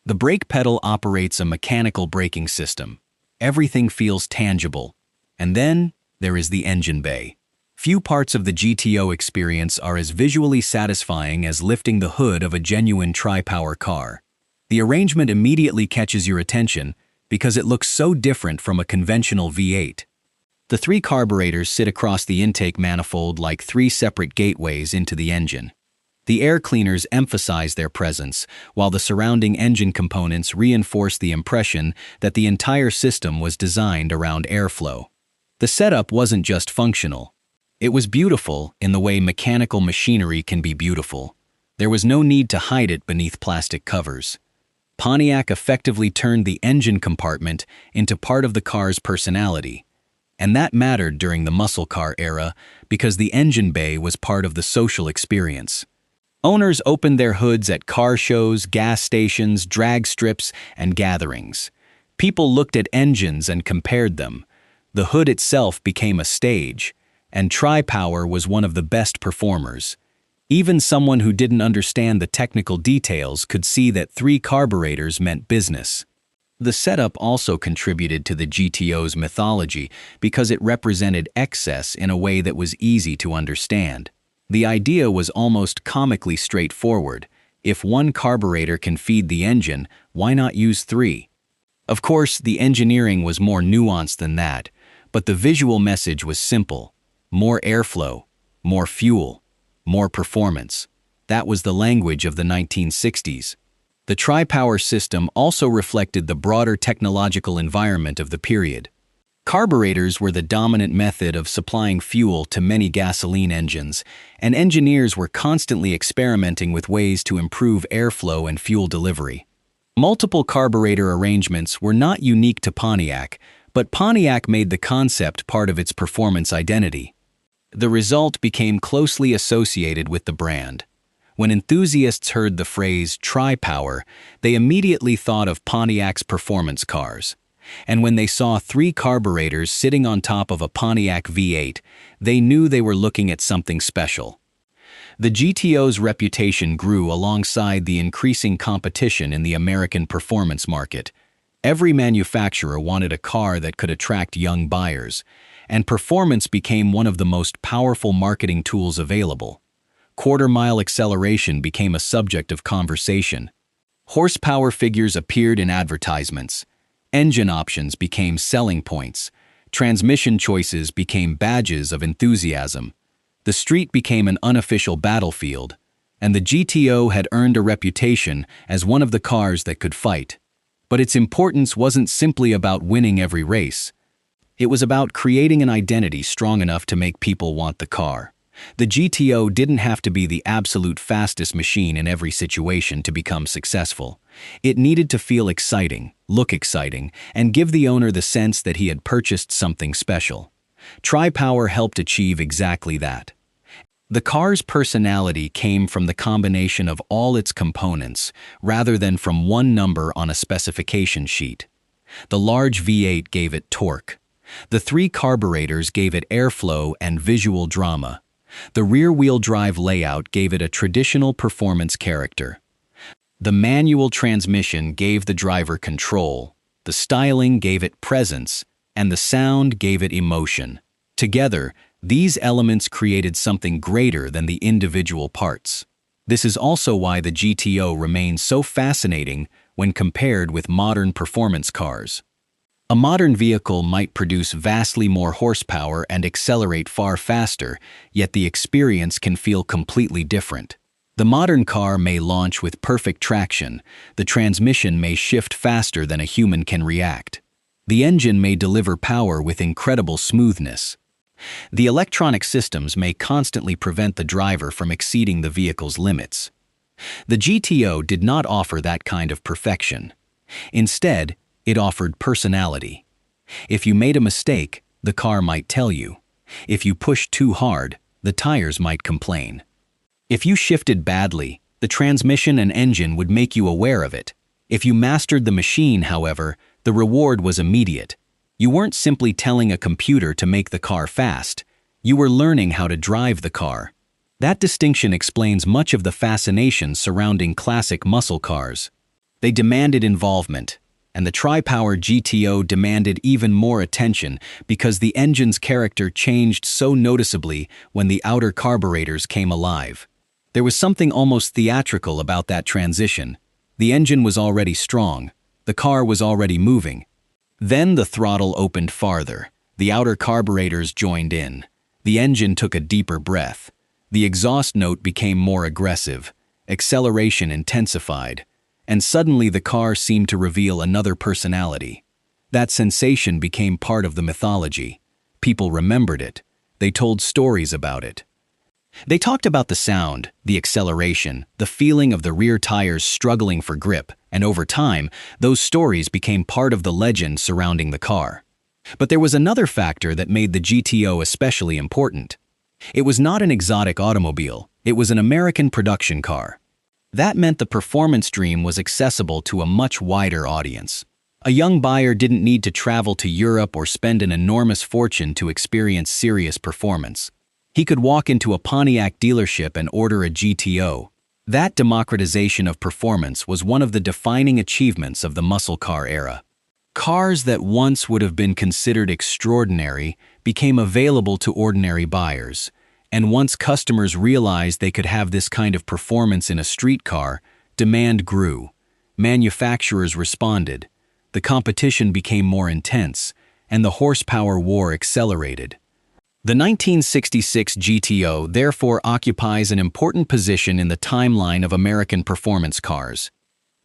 The brake pedal operates a mechanical braking system. Everything feels tangible. And then there is the engine bay. Few parts of the GTO experience are as visually satisfying as lifting the hood of a genuine tri-power car. The arrangement immediately catches your attention because it looks so different from a conventional V8. The three carburetors sit across the intake manifold like three separate gateways into the engine. The air cleaners emphasize their presence, while the surrounding engine components reinforce the impression that the entire system was designed around airflow. The setup wasn't just functional. It was beautiful in the way mechanical machinery can be beautiful. There was no need to hide it beneath plastic covers. Pontiac effectively turned the engine compartment into part of the car's personality. And that mattered during the muscle car era because the engine bay was part of the social experience. Owners opened their hoods at car shows, gas stations, drag strips, and gatherings. People looked at engines and compared them. The hood itself became a stage, and Tri-Power was one of the best performers. Even someone who didn't understand the technical details could see that three carburetors meant business. The setup also contributed to the GTO's mythology because it represented excess in a way that was easy to understand. The idea was almost comically straightforward. If one carburetor can feed the engine, why not use three? Of course, the engineering was more nuanced than that, but the visual message was simple. More airflow, more fuel, more performance. That was the language of the 1960s. The Tri-Power system also reflected the broader technological environment of the period. Carburetors were the dominant method of supplying fuel to many gasoline engines, and engineers were constantly experimenting with ways to improve airflow and fuel delivery. Multiple carburetor arrangements were not unique to Pontiac, but Pontiac made the concept part of its performance identity. The result became closely associated with the brand. When enthusiasts heard the phrase Tri-Power, they immediately thought of Pontiac's performance cars. And when they saw three carburetors sitting on top of a Pontiac V8, they knew they were looking at something special. The GTO's reputation grew alongside the increasing competition in the American performance market. Every manufacturer wanted a car that could attract young buyers, and performance became one of the most powerful marketing tools available. Quarter-mile acceleration became a subject of conversation. Horsepower figures appeared in advertisements. Engine options became selling points. Transmission choices became badges of enthusiasm. The street became an unofficial battlefield, and the GTO had earned a reputation as one of the cars that could fight. But its importance wasn't simply about winning every race. It was about creating an identity strong enough to make people want the car. The GTO didn't have to be the absolute fastest machine in every situation to become successful. It needed to feel exciting, look exciting, and give the owner the sense that he had purchased something special. Tri-Power helped achieve exactly that. The car's personality came from the combination of all its components, rather than from one number on a specification sheet. The large V8 gave it torque. The three carburetors gave it airflow and visual drama. The rear-wheel drive layout gave it a traditional performance character. The manual transmission gave the driver control, the styling gave it presence, and the sound gave it emotion. Together, these elements created something greater than the individual parts. This is also why the GTO remains so fascinating when compared with modern performance cars. A modern vehicle might produce vastly more horsepower and accelerate far faster, yet the experience can feel completely different. The modern car may launch with perfect traction, the transmission may shift faster than a human can react. The engine may deliver power with incredible smoothness. The electronic systems may constantly prevent the driver from exceeding the vehicle's limits. The GTO did not offer that kind of perfection. Instead, it offered personality. If you made a mistake, the car might tell you. If you pushed too hard, the tires might complain. If you shifted badly, the transmission and engine would make you aware of it. If you mastered the machine, however, the reward was immediate. You weren't simply telling a computer to make the car fast. You were learning how to drive the car. That distinction explains much of the fascination surrounding classic muscle cars. They demanded involvement, and the Tri-Power GTO demanded even more attention because the engine's character changed so noticeably when the outer carburetors came alive. There was something almost theatrical about that transition. The engine was already strong. The car was already moving. Then the throttle opened farther. The outer carburetors joined in. The engine took a deeper breath. The exhaust note became more aggressive. Acceleration intensified. And suddenly the car seemed to reveal another personality. That sensation became part of the mythology. People remembered it. They told stories about it. They talked about the sound, the acceleration, the feeling of the rear tires struggling for grip, and over time, those stories became part of the legend surrounding the car. But there was another factor that made the GTO especially important. It was not an exotic automobile, it was an American production car. That meant the performance dream was accessible to a much wider audience. A young buyer didn't need to travel to Europe or spend an enormous fortune to experience serious performance. He could walk into a Pontiac dealership and order a GTO. That democratization of performance was one of the defining achievements of the muscle car era. Cars that once would have been considered extraordinary became available to ordinary buyers, and once customers realized they could have this kind of performance in a street car, demand grew. Manufacturers responded. The competition became more intense, and the horsepower war accelerated. The 1966 GTO therefore occupies an important position in the timeline of American performance cars.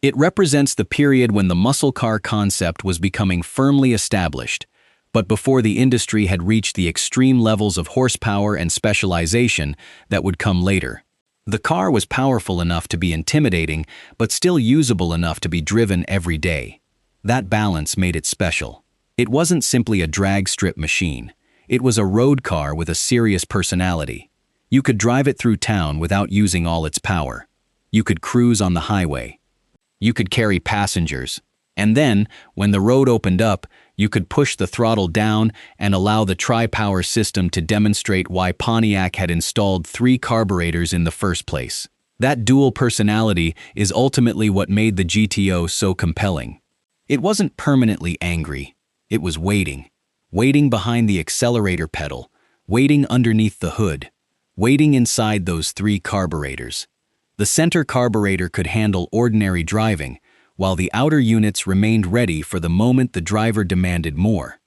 It represents the period when the muscle car concept was becoming firmly established, but before the industry had reached the extreme levels of horsepower and specialization that would come later. The car was powerful enough to be intimidating, but still usable enough to be driven every day. That balance made it special. It wasn't simply a drag strip machine. It was a road car with a serious personality. You could drive it through town without using all its power. You could cruise on the highway. You could carry passengers. And then, when the road opened up, you could push the throttle down and allow the Tri-Power system to demonstrate why Pontiac had installed 3 carburetors in the first place. That dual personality is ultimately what made the GTO so compelling. It wasn't permanently angry. It was waiting. Waiting behind the accelerator pedal, waiting underneath the hood, waiting inside those 3 carburetors. The center carburetor could handle ordinary driving, while the outer units remained ready for the moment the driver demanded more.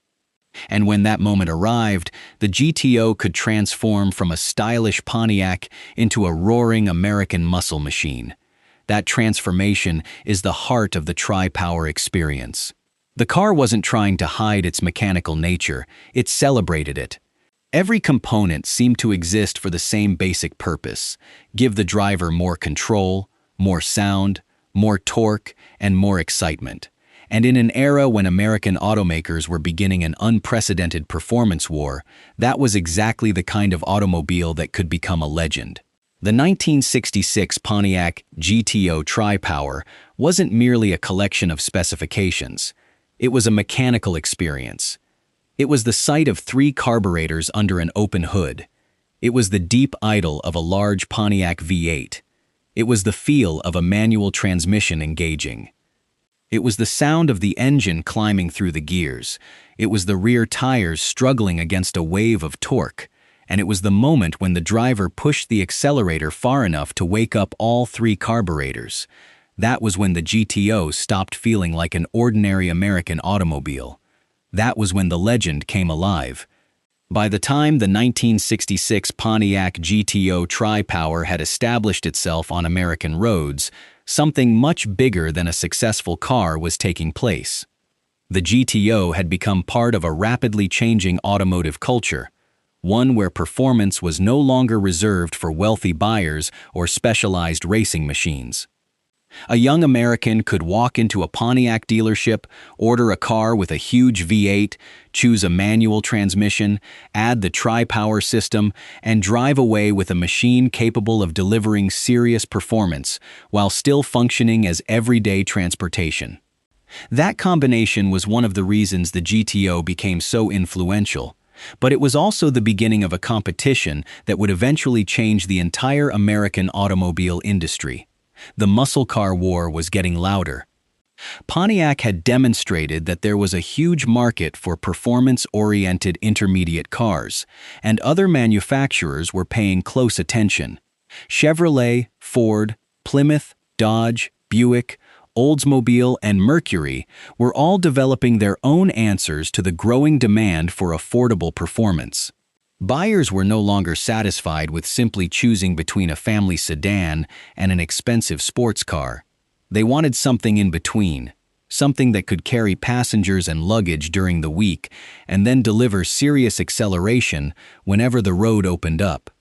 And when that moment arrived, the GTO could transform from a stylish Pontiac into a roaring American muscle machine. That transformation is the heart of the Tri-Power experience. The car wasn't trying to hide its mechanical nature, it celebrated it. Every component seemed to exist for the same basic purpose: give the driver more control, more sound, more torque, and more excitement. And in an era when American automakers were beginning an unprecedented performance war, that was exactly the kind of automobile that could become a legend. The 1966 Pontiac GTO Tri-Power wasn't merely a collection of specifications. It was a mechanical experience. It was the sight of 3 carburetors under an open hood. It was the deep idle of a large Pontiac V8. It was the feel of a manual transmission engaging. It was the sound of the engine climbing through the gears. It was the rear tires struggling against a wave of torque. And it was the moment when the driver pushed the accelerator far enough to wake up all 3 carburetors. That was when the GTO stopped feeling like an ordinary American automobile. That was when the legend came alive. By the time the 1966 Pontiac GTO Tri-Power had established itself on American roads, something much bigger than a successful car was taking place. The GTO had become part of a rapidly changing automotive culture, one where performance was no longer reserved for wealthy buyers or specialized racing machines. A young American could walk into a Pontiac dealership, order a car with a huge V8, choose a manual transmission, add the Tri-Power system, and drive away with a machine capable of delivering serious performance while still functioning as everyday transportation. That combination was one of the reasons the GTO became so influential, but it was also the beginning of a competition that would eventually change the entire American automobile industry. The muscle car war was getting louder. Pontiac had demonstrated that there was a huge market for performance-oriented intermediate cars, and other manufacturers were paying close attention. Chevrolet, Ford, Plymouth, Dodge, Buick, Oldsmobile, and Mercury were all developing their own answers to the growing demand for affordable performance. Buyers were no longer satisfied with simply choosing between a family sedan and an expensive sports car. They wanted something in between, something that could carry passengers and luggage during the week and then deliver serious acceleration whenever the road opened up.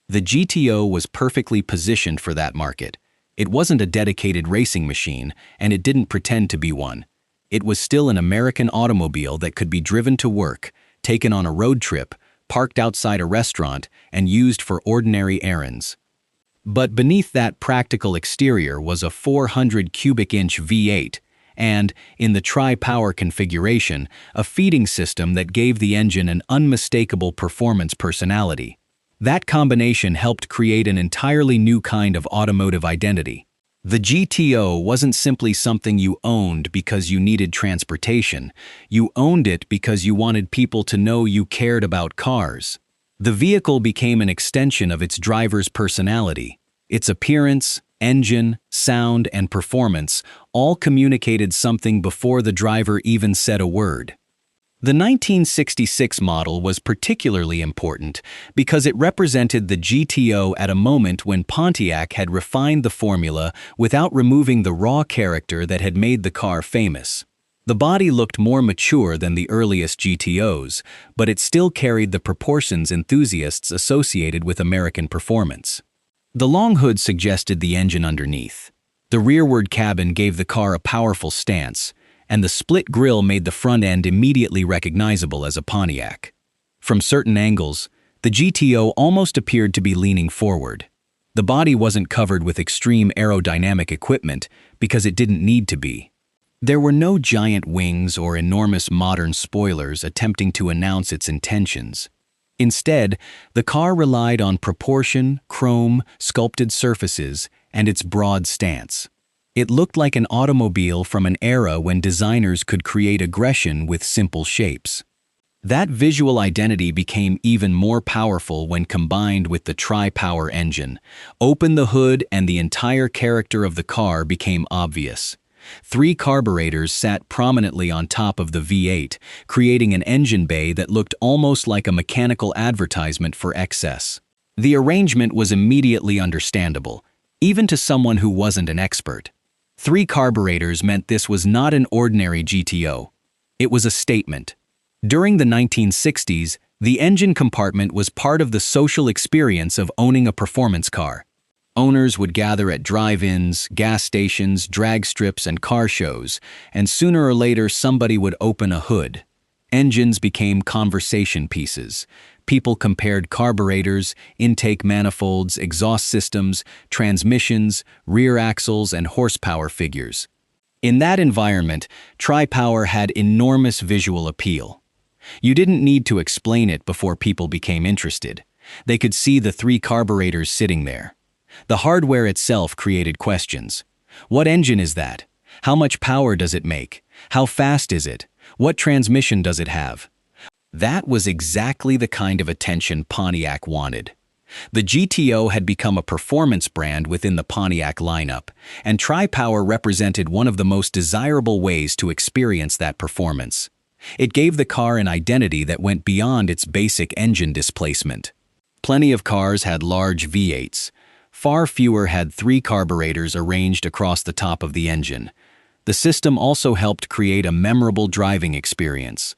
The GTO was perfectly positioned for that market. It wasn't a dedicated racing machine, and it didn't pretend to be one. It was still an American automobile that could be driven to work, taken on a road trip, parked outside a restaurant, and used for ordinary errands. But beneath that practical exterior was a 400 cubic inch V8 and, in the Tri-Power configuration, a feeding system that gave the engine an unmistakable performance personality. That combination helped create an entirely new kind of automotive identity. The GTO wasn't simply something you owned because you needed transportation. You owned it because you wanted people to know you cared about cars. The vehicle became an extension of its driver's personality. Its appearance, engine, sound, and performance all communicated something before the driver even said a word. The 1966 model was particularly important because it represented the GTO at a moment when Pontiac had refined the formula without removing the raw character that had made the car famous. The body looked more mature than the earliest GTOs, but it still carried the proportions enthusiasts associated with American performance. The long hood suggested the engine underneath. The rearward cabin gave the car a powerful stance, and the split grille made the front end immediately recognizable as a Pontiac. From certain angles, the GTO almost appeared to be leaning forward. The body wasn't covered with extreme aerodynamic equipment because it didn't need to be. There were no giant wings or enormous modern spoilers attempting to announce its intentions. Instead, the car relied on proportion, chrome, sculpted surfaces, and its broad stance. It looked like an automobile from an era when designers could create aggression with simple shapes. That visual identity became even more powerful when combined with the Tri-Power engine. Open the hood and the entire character of the car became obvious. 3 carburetors sat prominently on top of the V8, creating an engine bay that looked almost like a mechanical advertisement for excess. The arrangement was immediately understandable, even to someone who wasn't an expert. 3 carburetors meant this was not an ordinary GTO. It was a statement. During the 1960s, the engine compartment was part of the social experience of owning a performance car. Owners would gather at drive-ins, gas stations, drag strips, and car shows, and sooner or later somebody would open a hood. Engines became conversation pieces. People compared carburetors, intake manifolds, exhaust systems, transmissions, rear axles, and horsepower figures. In that environment, Tri-Power had enormous visual appeal. You didn't need to explain it before people became interested. They could see the 3 carburetors sitting there. The hardware itself created questions. What engine is that? How much power does it make? How fast is it? What transmission does it have? That was exactly the kind of attention Pontiac wanted. The GTO had become a performance brand within the Pontiac lineup, and Tri-Power represented one of the most desirable ways to experience that performance. It gave the car an identity that went beyond its basic engine displacement. Plenty of cars had large V8s. Far fewer had 3 carburetors arranged across the top of the engine. The system also helped create a memorable driving experience.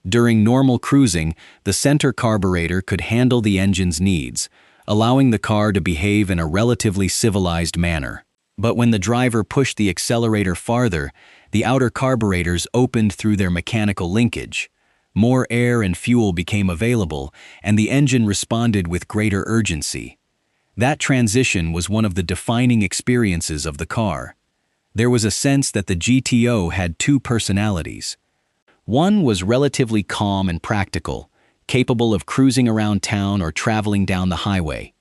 During normal cruising, the center carburetor could handle the engine's needs, allowing the car to behave in a relatively civilized manner. But when the driver pushed the accelerator farther, the outer carburetors opened through their mechanical linkage. More air and fuel became available, and the engine responded with greater urgency. That transition was one of the defining experiences of the car. There was a sense that the GTO had 2 personalities. One was relatively calm and practical, capable of cruising around town or traveling down the highway.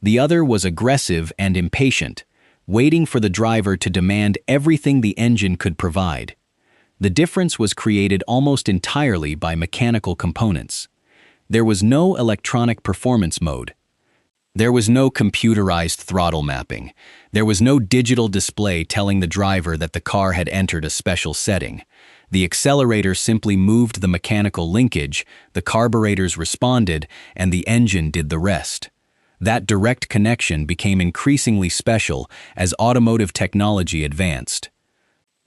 The other was aggressive and impatient, waiting for the driver to demand everything the engine could provide. The difference was created almost entirely by mechanical components. There was no electronic performance mode. There was no computerized throttle mapping. There was no digital display telling the driver that the car had entered a special setting. The accelerator simply moved the mechanical linkage, the carburetors responded, and the engine did the rest. That direct connection became increasingly special as automotive technology advanced.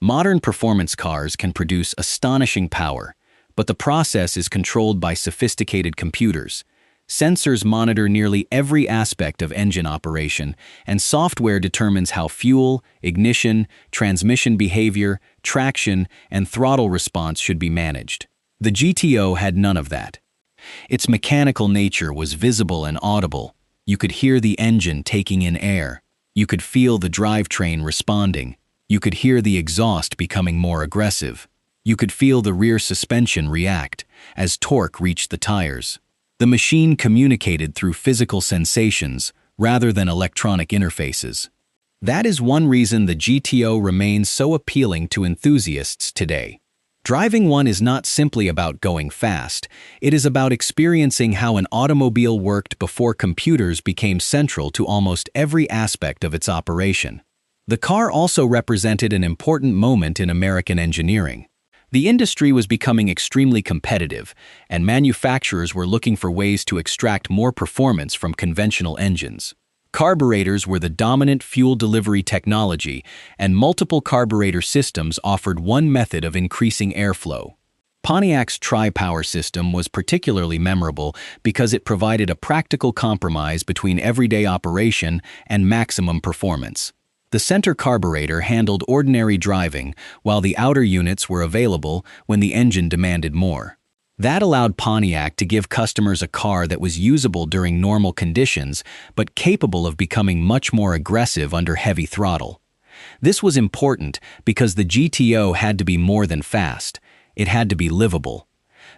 Modern performance cars can produce astonishing power, but the process is controlled by sophisticated computers. Sensors monitor nearly every aspect of engine operation, and software determines how fuel, ignition, transmission behavior, traction, and throttle response should be managed. The GTO had none of that. Its mechanical nature was visible and audible. You could hear the engine taking in air. You could feel the drivetrain responding. You could hear the exhaust becoming more aggressive. You could feel the rear suspension react as torque reached the tires. The machine communicated through physical sensations rather than electronic interfaces. That is one reason the GTO remains so appealing to enthusiasts today. Driving one is not simply about going fast, it is about experiencing how an automobile worked before computers became central to almost every aspect of its operation. The car also represented an important moment in American engineering. The industry was becoming extremely competitive, and manufacturers were looking for ways to extract more performance from conventional engines. Carburetors were the dominant fuel delivery technology, and multiple carburetor systems offered one method of increasing airflow. Pontiac's Tri-Power system was particularly memorable because it provided a practical compromise between everyday operation and maximum performance. The center carburetor handled ordinary driving, while the outer units were available when the engine demanded more. That allowed Pontiac to give customers a car that was usable during normal conditions, but capable of becoming much more aggressive under heavy throttle. This was important because the GTO had to be more than fast. It had to be livable.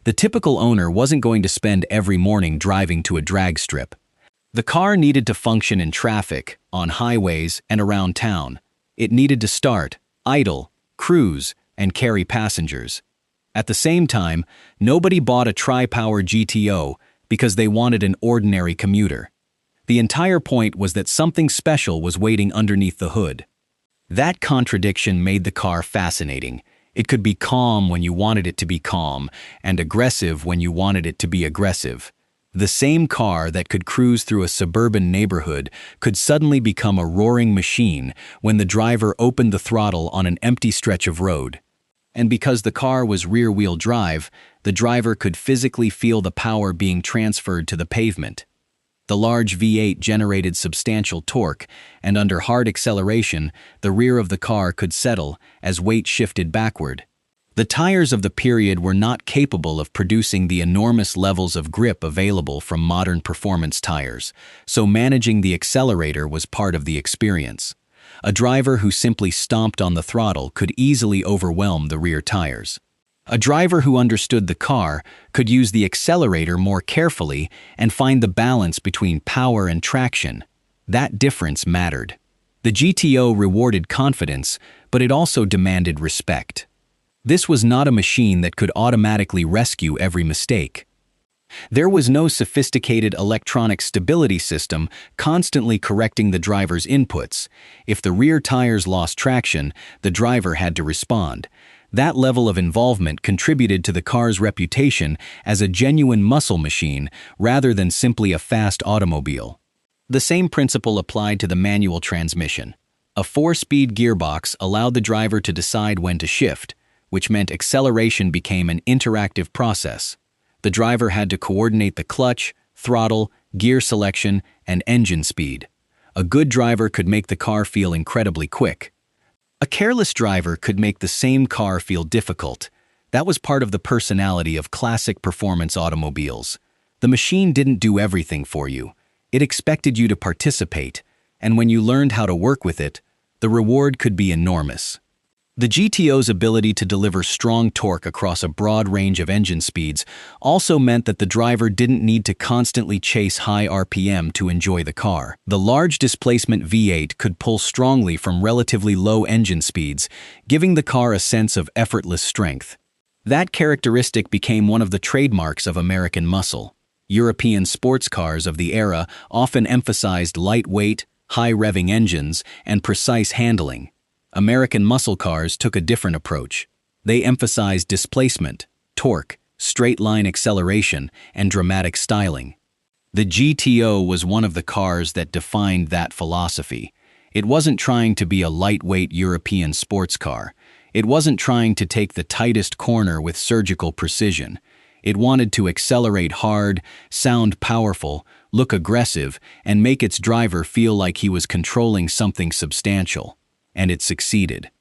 The typical owner wasn't going to spend every morning driving to a drag strip. The car needed to function in traffic, on highways, and around town. It needed to start, idle, cruise, and carry passengers. At the same time, nobody bought a Tri-Power GTO because they wanted an ordinary commuter. The entire point was that something special was waiting underneath the hood. That contradiction made the car fascinating. It could be calm when you wanted it to be calm, and aggressive when you wanted it to be aggressive. The same car that could cruise through a suburban neighborhood could suddenly become a roaring machine when the driver opened the throttle on an empty stretch of road. And because the car was rear-wheel drive, the driver could physically feel the power being transferred to the pavement. The large V8 generated substantial torque, and under hard acceleration, the rear of the car could settle as weight shifted backward. The tires of the period were not capable of producing the enormous levels of grip available from modern performance tires, so managing the accelerator was part of the experience. A driver who simply stomped on the throttle could easily overwhelm the rear tires. A driver who understood the car could use the accelerator more carefully and find the balance between power and traction. That difference mattered. The GTO rewarded confidence, but it also demanded respect. This was not a machine that could automatically rescue every mistake. There was no sophisticated electronic stability system constantly correcting the driver's inputs. If the rear tires lost traction, the driver had to respond. That level of involvement contributed to the car's reputation as a genuine muscle machine rather than simply a fast automobile. The same principle applied to the manual transmission. A 4-speed gearbox allowed the driver to decide when to shift, which meant acceleration became an interactive process. The driver had to coordinate the clutch, throttle, gear selection, and engine speed. A good driver could make the car feel incredibly quick. A careless driver could make the same car feel difficult. That was part of the personality of classic performance automobiles. The machine didn't do everything for you. It expected you to participate, and when you learned how to work with it, the reward could be enormous. The GTO's ability to deliver strong torque across a broad range of engine speeds also meant that the driver didn't need to constantly chase high RPM to enjoy the car. The large displacement V8 could pull strongly from relatively low engine speeds, giving the car a sense of effortless strength. That characteristic became one of the trademarks of American muscle. European sports cars of the era often emphasized lightweight, high-revving engines and precise handling. American muscle cars took a different approach. They emphasized displacement, torque, straight-line acceleration, and dramatic styling. The GTO was one of the cars that defined that philosophy. It wasn't trying to be a lightweight European sports car. It wasn't trying to take the tightest corner with surgical precision. It wanted to accelerate hard, sound powerful, look aggressive, and make its driver feel like he was controlling something substantial. And it succeeded.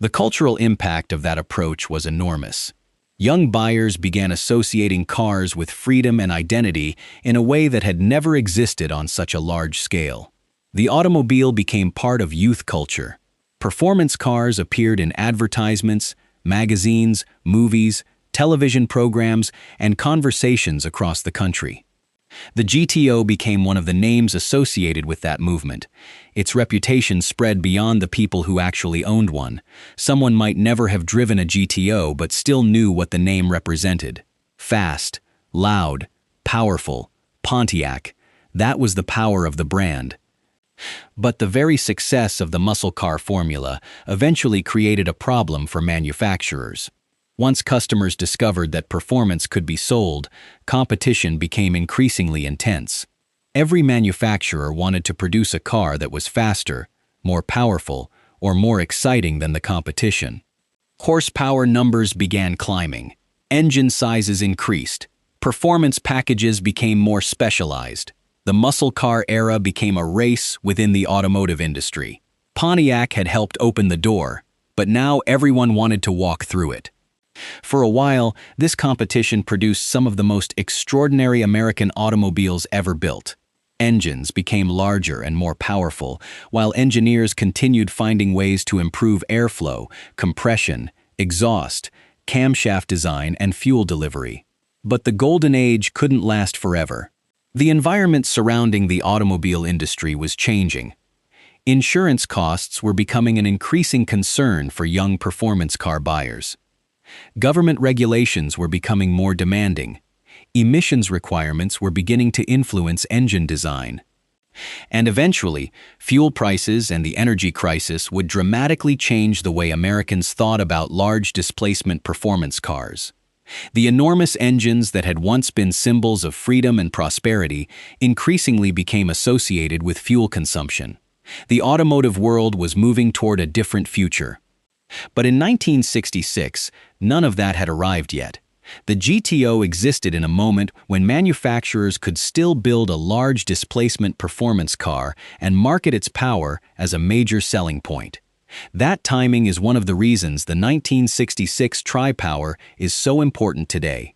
The cultural impact of that approach was enormous. Young buyers began associating cars with freedom and identity in a way that had never existed on such a large scale. The automobile became part of youth culture. Performance cars appeared in advertisements, magazines, movies, television programs, and conversations across the country. The GTO became one of the names associated with that movement. Its reputation spread beyond the people who actually owned one. Someone might never have driven a GTO but still knew what the name represented. Fast, loud, powerful, Pontiac. That was the power of the brand. But the very success of the muscle car formula eventually created a problem for manufacturers. Once customers discovered that performance could be sold, competition became increasingly intense. Every manufacturer wanted to produce a car that was faster, more powerful, or more exciting than the competition. Horsepower numbers began climbing. Engine sizes increased. Performance packages became more specialized. The muscle car era became a race within the automotive industry. Pontiac had helped open the door, but now everyone wanted to walk through it. For a while, this competition produced some of the most extraordinary American automobiles ever built. Engines became larger and more powerful, while engineers continued finding ways to improve airflow, compression, exhaust, camshaft design, and fuel delivery. But the golden age couldn't last forever. The environment surrounding the automobile industry was changing. Insurance costs were becoming an increasing concern for young performance car buyers. Government regulations were becoming more demanding. Emissions requirements were beginning to influence engine design. And eventually, fuel prices and the energy crisis would dramatically change the way Americans thought about large displacement performance cars. The enormous engines that had once been symbols of freedom and prosperity increasingly became associated with fuel consumption. The automotive world was moving toward a different future. But in 1966, none of that had arrived yet. The GTO existed in a moment when manufacturers could still build a large displacement performance car and market its power as a major selling point. That timing is one of the reasons the 1966 Tri-Power is so important today.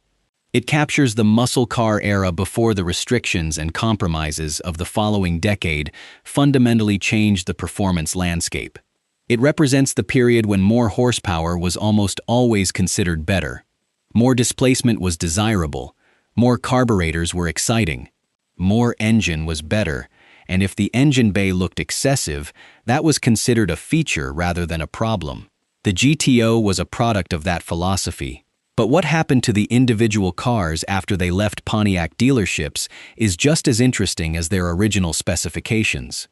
It captures the muscle car era before the restrictions and compromises of the following decade fundamentally changed the performance landscape. It represents the period when more horsepower was almost always considered better. More displacement was desirable. More carburetors were exciting. More engine was better. And if the engine bay looked excessive, that was considered a feature rather than a problem. The GTO was a product of that philosophy. But what happened to the individual cars after they left Pontiac dealerships is just as interesting as their original specifications.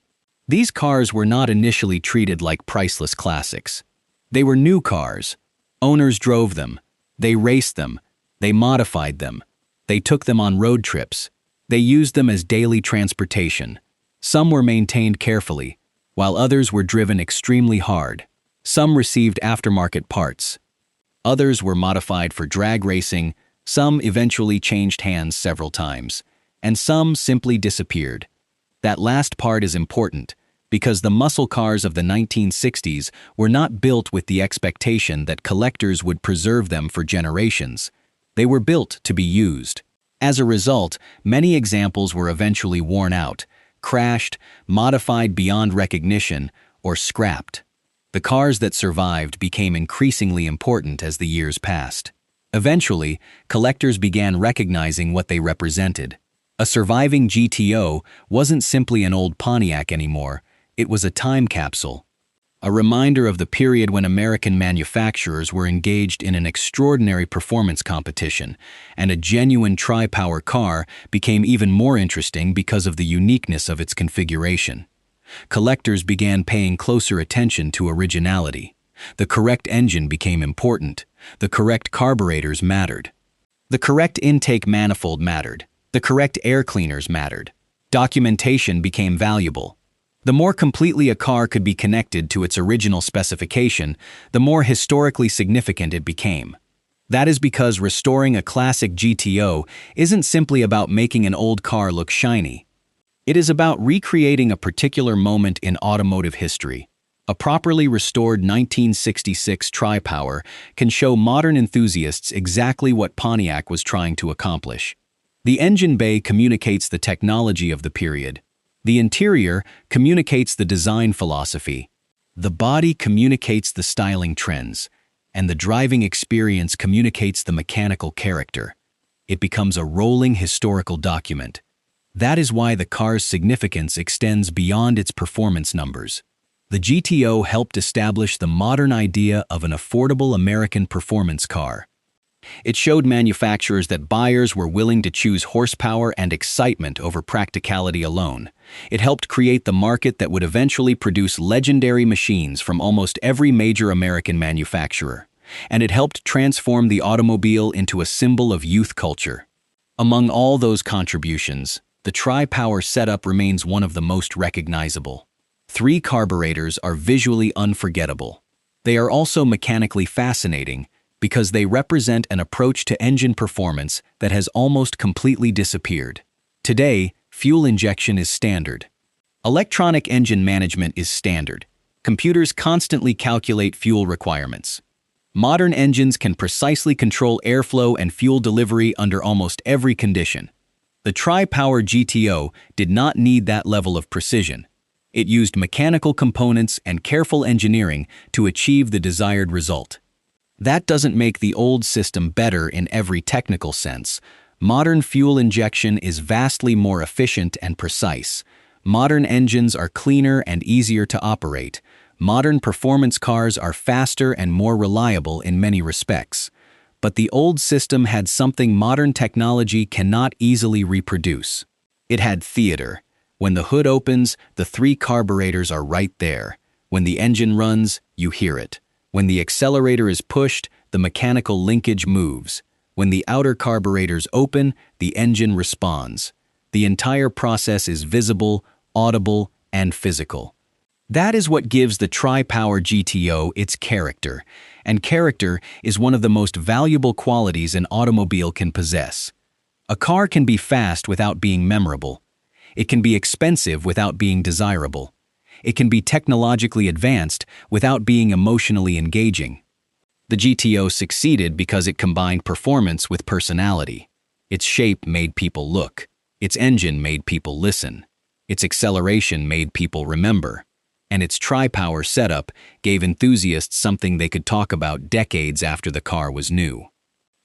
These cars were not initially treated like priceless classics. They were new cars. Owners drove them. They raced them. They modified them. They took them on road trips. They used them as daily transportation. Some were maintained carefully, while others were driven extremely hard. Some received aftermarket parts. Others were modified for drag racing. Some eventually changed hands several times. And some simply disappeared. That last part is important because the muscle cars of the 1960s were not built with the expectation that collectors would preserve them for generations. They were built to be used. As a result, many examples were eventually worn out, crashed, modified beyond recognition, or scrapped. The cars that survived became increasingly important as the years passed. Eventually, collectors began recognizing what they represented. A surviving GTO wasn't simply an old Pontiac anymore, it was a time capsule. A reminder of the period when American manufacturers were engaged in an extraordinary performance competition, and a genuine Tri-Power car became even more interesting because of the uniqueness of its configuration. Collectors began paying closer attention to originality. The correct engine became important. The correct carburetors mattered. The correct intake manifold mattered. The correct air cleaners mattered. Documentation became valuable. The more completely a car could be connected to its original specification, the more historically significant it became. That is because restoring a classic GTO isn't simply about making an old car look shiny. It is about recreating a particular moment in automotive history. A properly restored 1966 Tri-Power can show modern enthusiasts exactly what Pontiac was trying to accomplish. The engine bay communicates the technology of the period. The interior communicates the design philosophy. The body communicates the styling trends. And the driving experience communicates the mechanical character. It becomes a rolling historical document. That is why the car's significance extends beyond its performance numbers. The GTO helped establish the modern idea of an affordable American performance car. It showed manufacturers that buyers were willing to choose horsepower and excitement over practicality alone. It helped create the market that would eventually produce legendary machines from almost every major American manufacturer. And it helped transform the automobile into a symbol of youth culture. Among all those contributions, the Tri-Power setup remains one of the most recognizable. 3 carburetors are visually unforgettable. They are also mechanically fascinating because they represent an approach to engine performance that has almost completely disappeared. Today, fuel injection is standard. Electronic engine management is standard. Computers constantly calculate fuel requirements. Modern engines can precisely control airflow and fuel delivery under almost every condition. The Tri-Power GTO did not need that level of precision. It used mechanical components and careful engineering to achieve the desired result. That doesn't make the old system better in every technical sense. Modern fuel injection is vastly more efficient and precise. Modern engines are cleaner and easier to operate. Modern performance cars are faster and more reliable in many respects. But the old system had something modern technology cannot easily reproduce. It had theater. When the hood opens, the 3 carburetors are right there. When the engine runs, you hear it. When the accelerator is pushed, the mechanical linkage moves. When the outer carburetors open, the engine responds. The entire process is visible, audible, and physical. That is what gives the Tri-Power GTO its character, and character is one of the most valuable qualities an automobile can possess. A car can be fast without being memorable. It can be expensive without being desirable. It can be technologically advanced without being emotionally engaging. The GTO succeeded because it combined performance with personality. Its shape made people look. Its engine made people listen. Its acceleration made people remember. And its Tri-Power setup gave enthusiasts something they could talk about decades after the car was new.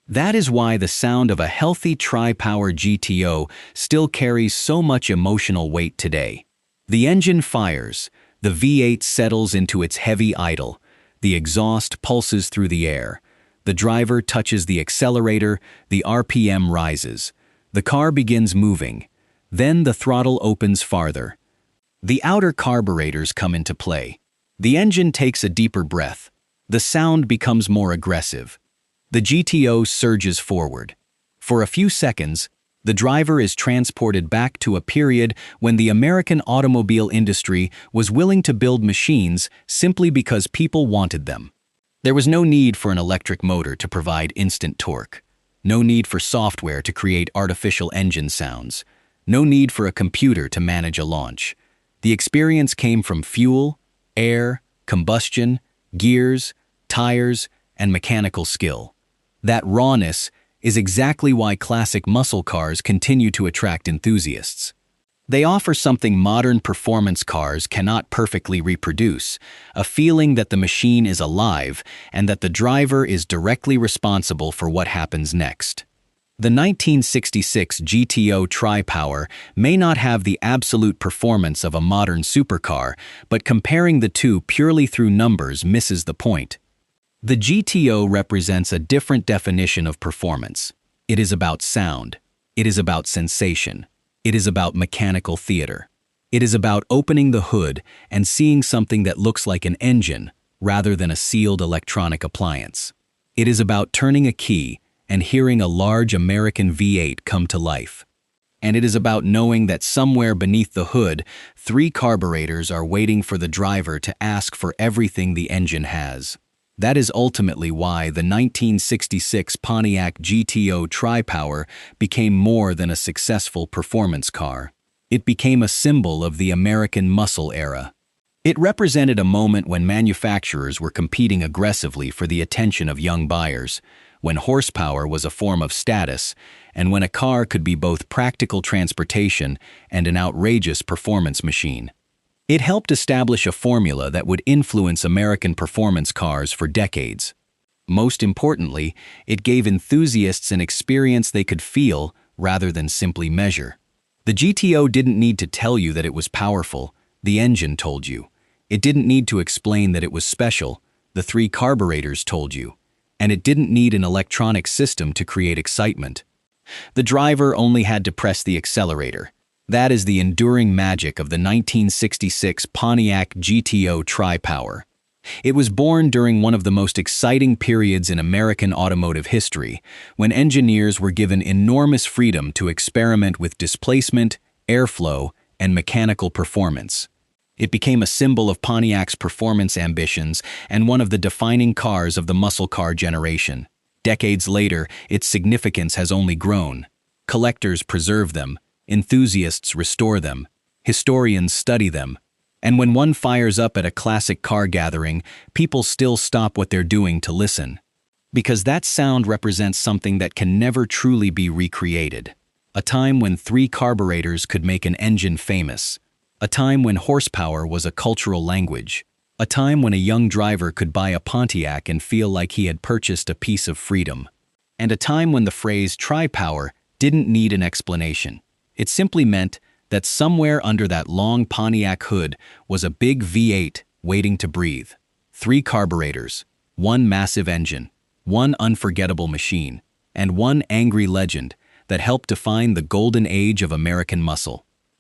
That is why the sound of a healthy Tri-Power GTO still carries so much emotional weight today. The engine fires, the V8 settles into its heavy idle, the exhaust pulses through the air, the driver touches the accelerator, the RPM rises, the car begins moving, then the throttle opens farther. The outer carburetors come into play. The engine takes a deeper breath. The sound becomes more aggressive. The GTO surges forward. For a few seconds, the driver is transported back to a period when the American automobile industry was willing to build machines simply because people wanted them. There was no need for an electric motor to provide instant torque. No need for software to create artificial engine sounds. No need for a computer to manage a launch. The experience came from fuel, air, combustion, gears, tires, and mechanical skill. That rawness is exactly why classic muscle cars continue to attract enthusiasts. They offer something modern performance cars cannot perfectly reproduce, a feeling that the machine is alive and that the driver is directly responsible for what happens next. The 1966 GTO Tri-Power may not have the absolute performance of a modern supercar, but comparing the two purely through numbers misses the point. The GTO represents a different definition of performance. It is about sound. It is about sensation. It is about mechanical theater. It is about opening the hood and seeing something that looks like an engine rather than a sealed electronic appliance. It is about turning a key and hearing a large American V8 come to life. And it is about knowing that somewhere beneath the hood, 3 carburetors are waiting for the driver to ask for everything the engine has. That is ultimately why the 1966 Pontiac GTO Tri-Power became more than a successful performance car. It became a symbol of the American muscle era. It represented a moment when manufacturers were competing aggressively for the attention of young buyers, when horsepower was a form of status, and when a car could be both practical transportation and an outrageous performance machine. It helped establish a formula that would influence American performance cars for decades. Most importantly, it gave enthusiasts an experience they could feel rather than simply measure. The GTO didn't need to tell you that it was powerful, the engine told you. It didn't need to explain that it was special, the three carburetors told you. And it didn't need an electronic system to create excitement. The driver only had to press the accelerator. That is the enduring magic of the 1966 Pontiac GTO Tri-Power. It was born during one of the most exciting periods in American automotive history, when engineers were given enormous freedom to experiment with displacement, airflow, and mechanical performance. It became a symbol of Pontiac's performance ambitions and one of the defining cars of the muscle car generation. Decades later, its significance has only grown. Collectors preserve them, enthusiasts restore them, historians study them. And when one fires up at a classic car gathering, people still stop what they're doing to listen. Because that sound represents something that can never truly be recreated. A time when three carburetors could make an engine famous. A time when horsepower was a cultural language. A time when a young driver could buy a Pontiac and feel like he had purchased a piece of freedom. And a time when the phrase Tri-Power didn't need an explanation. It simply meant that somewhere under that long Pontiac hood was a big V8 waiting to breathe. Three carburetors, one massive engine, one unforgettable machine, and one angry legend that helped define the golden age of American muscle.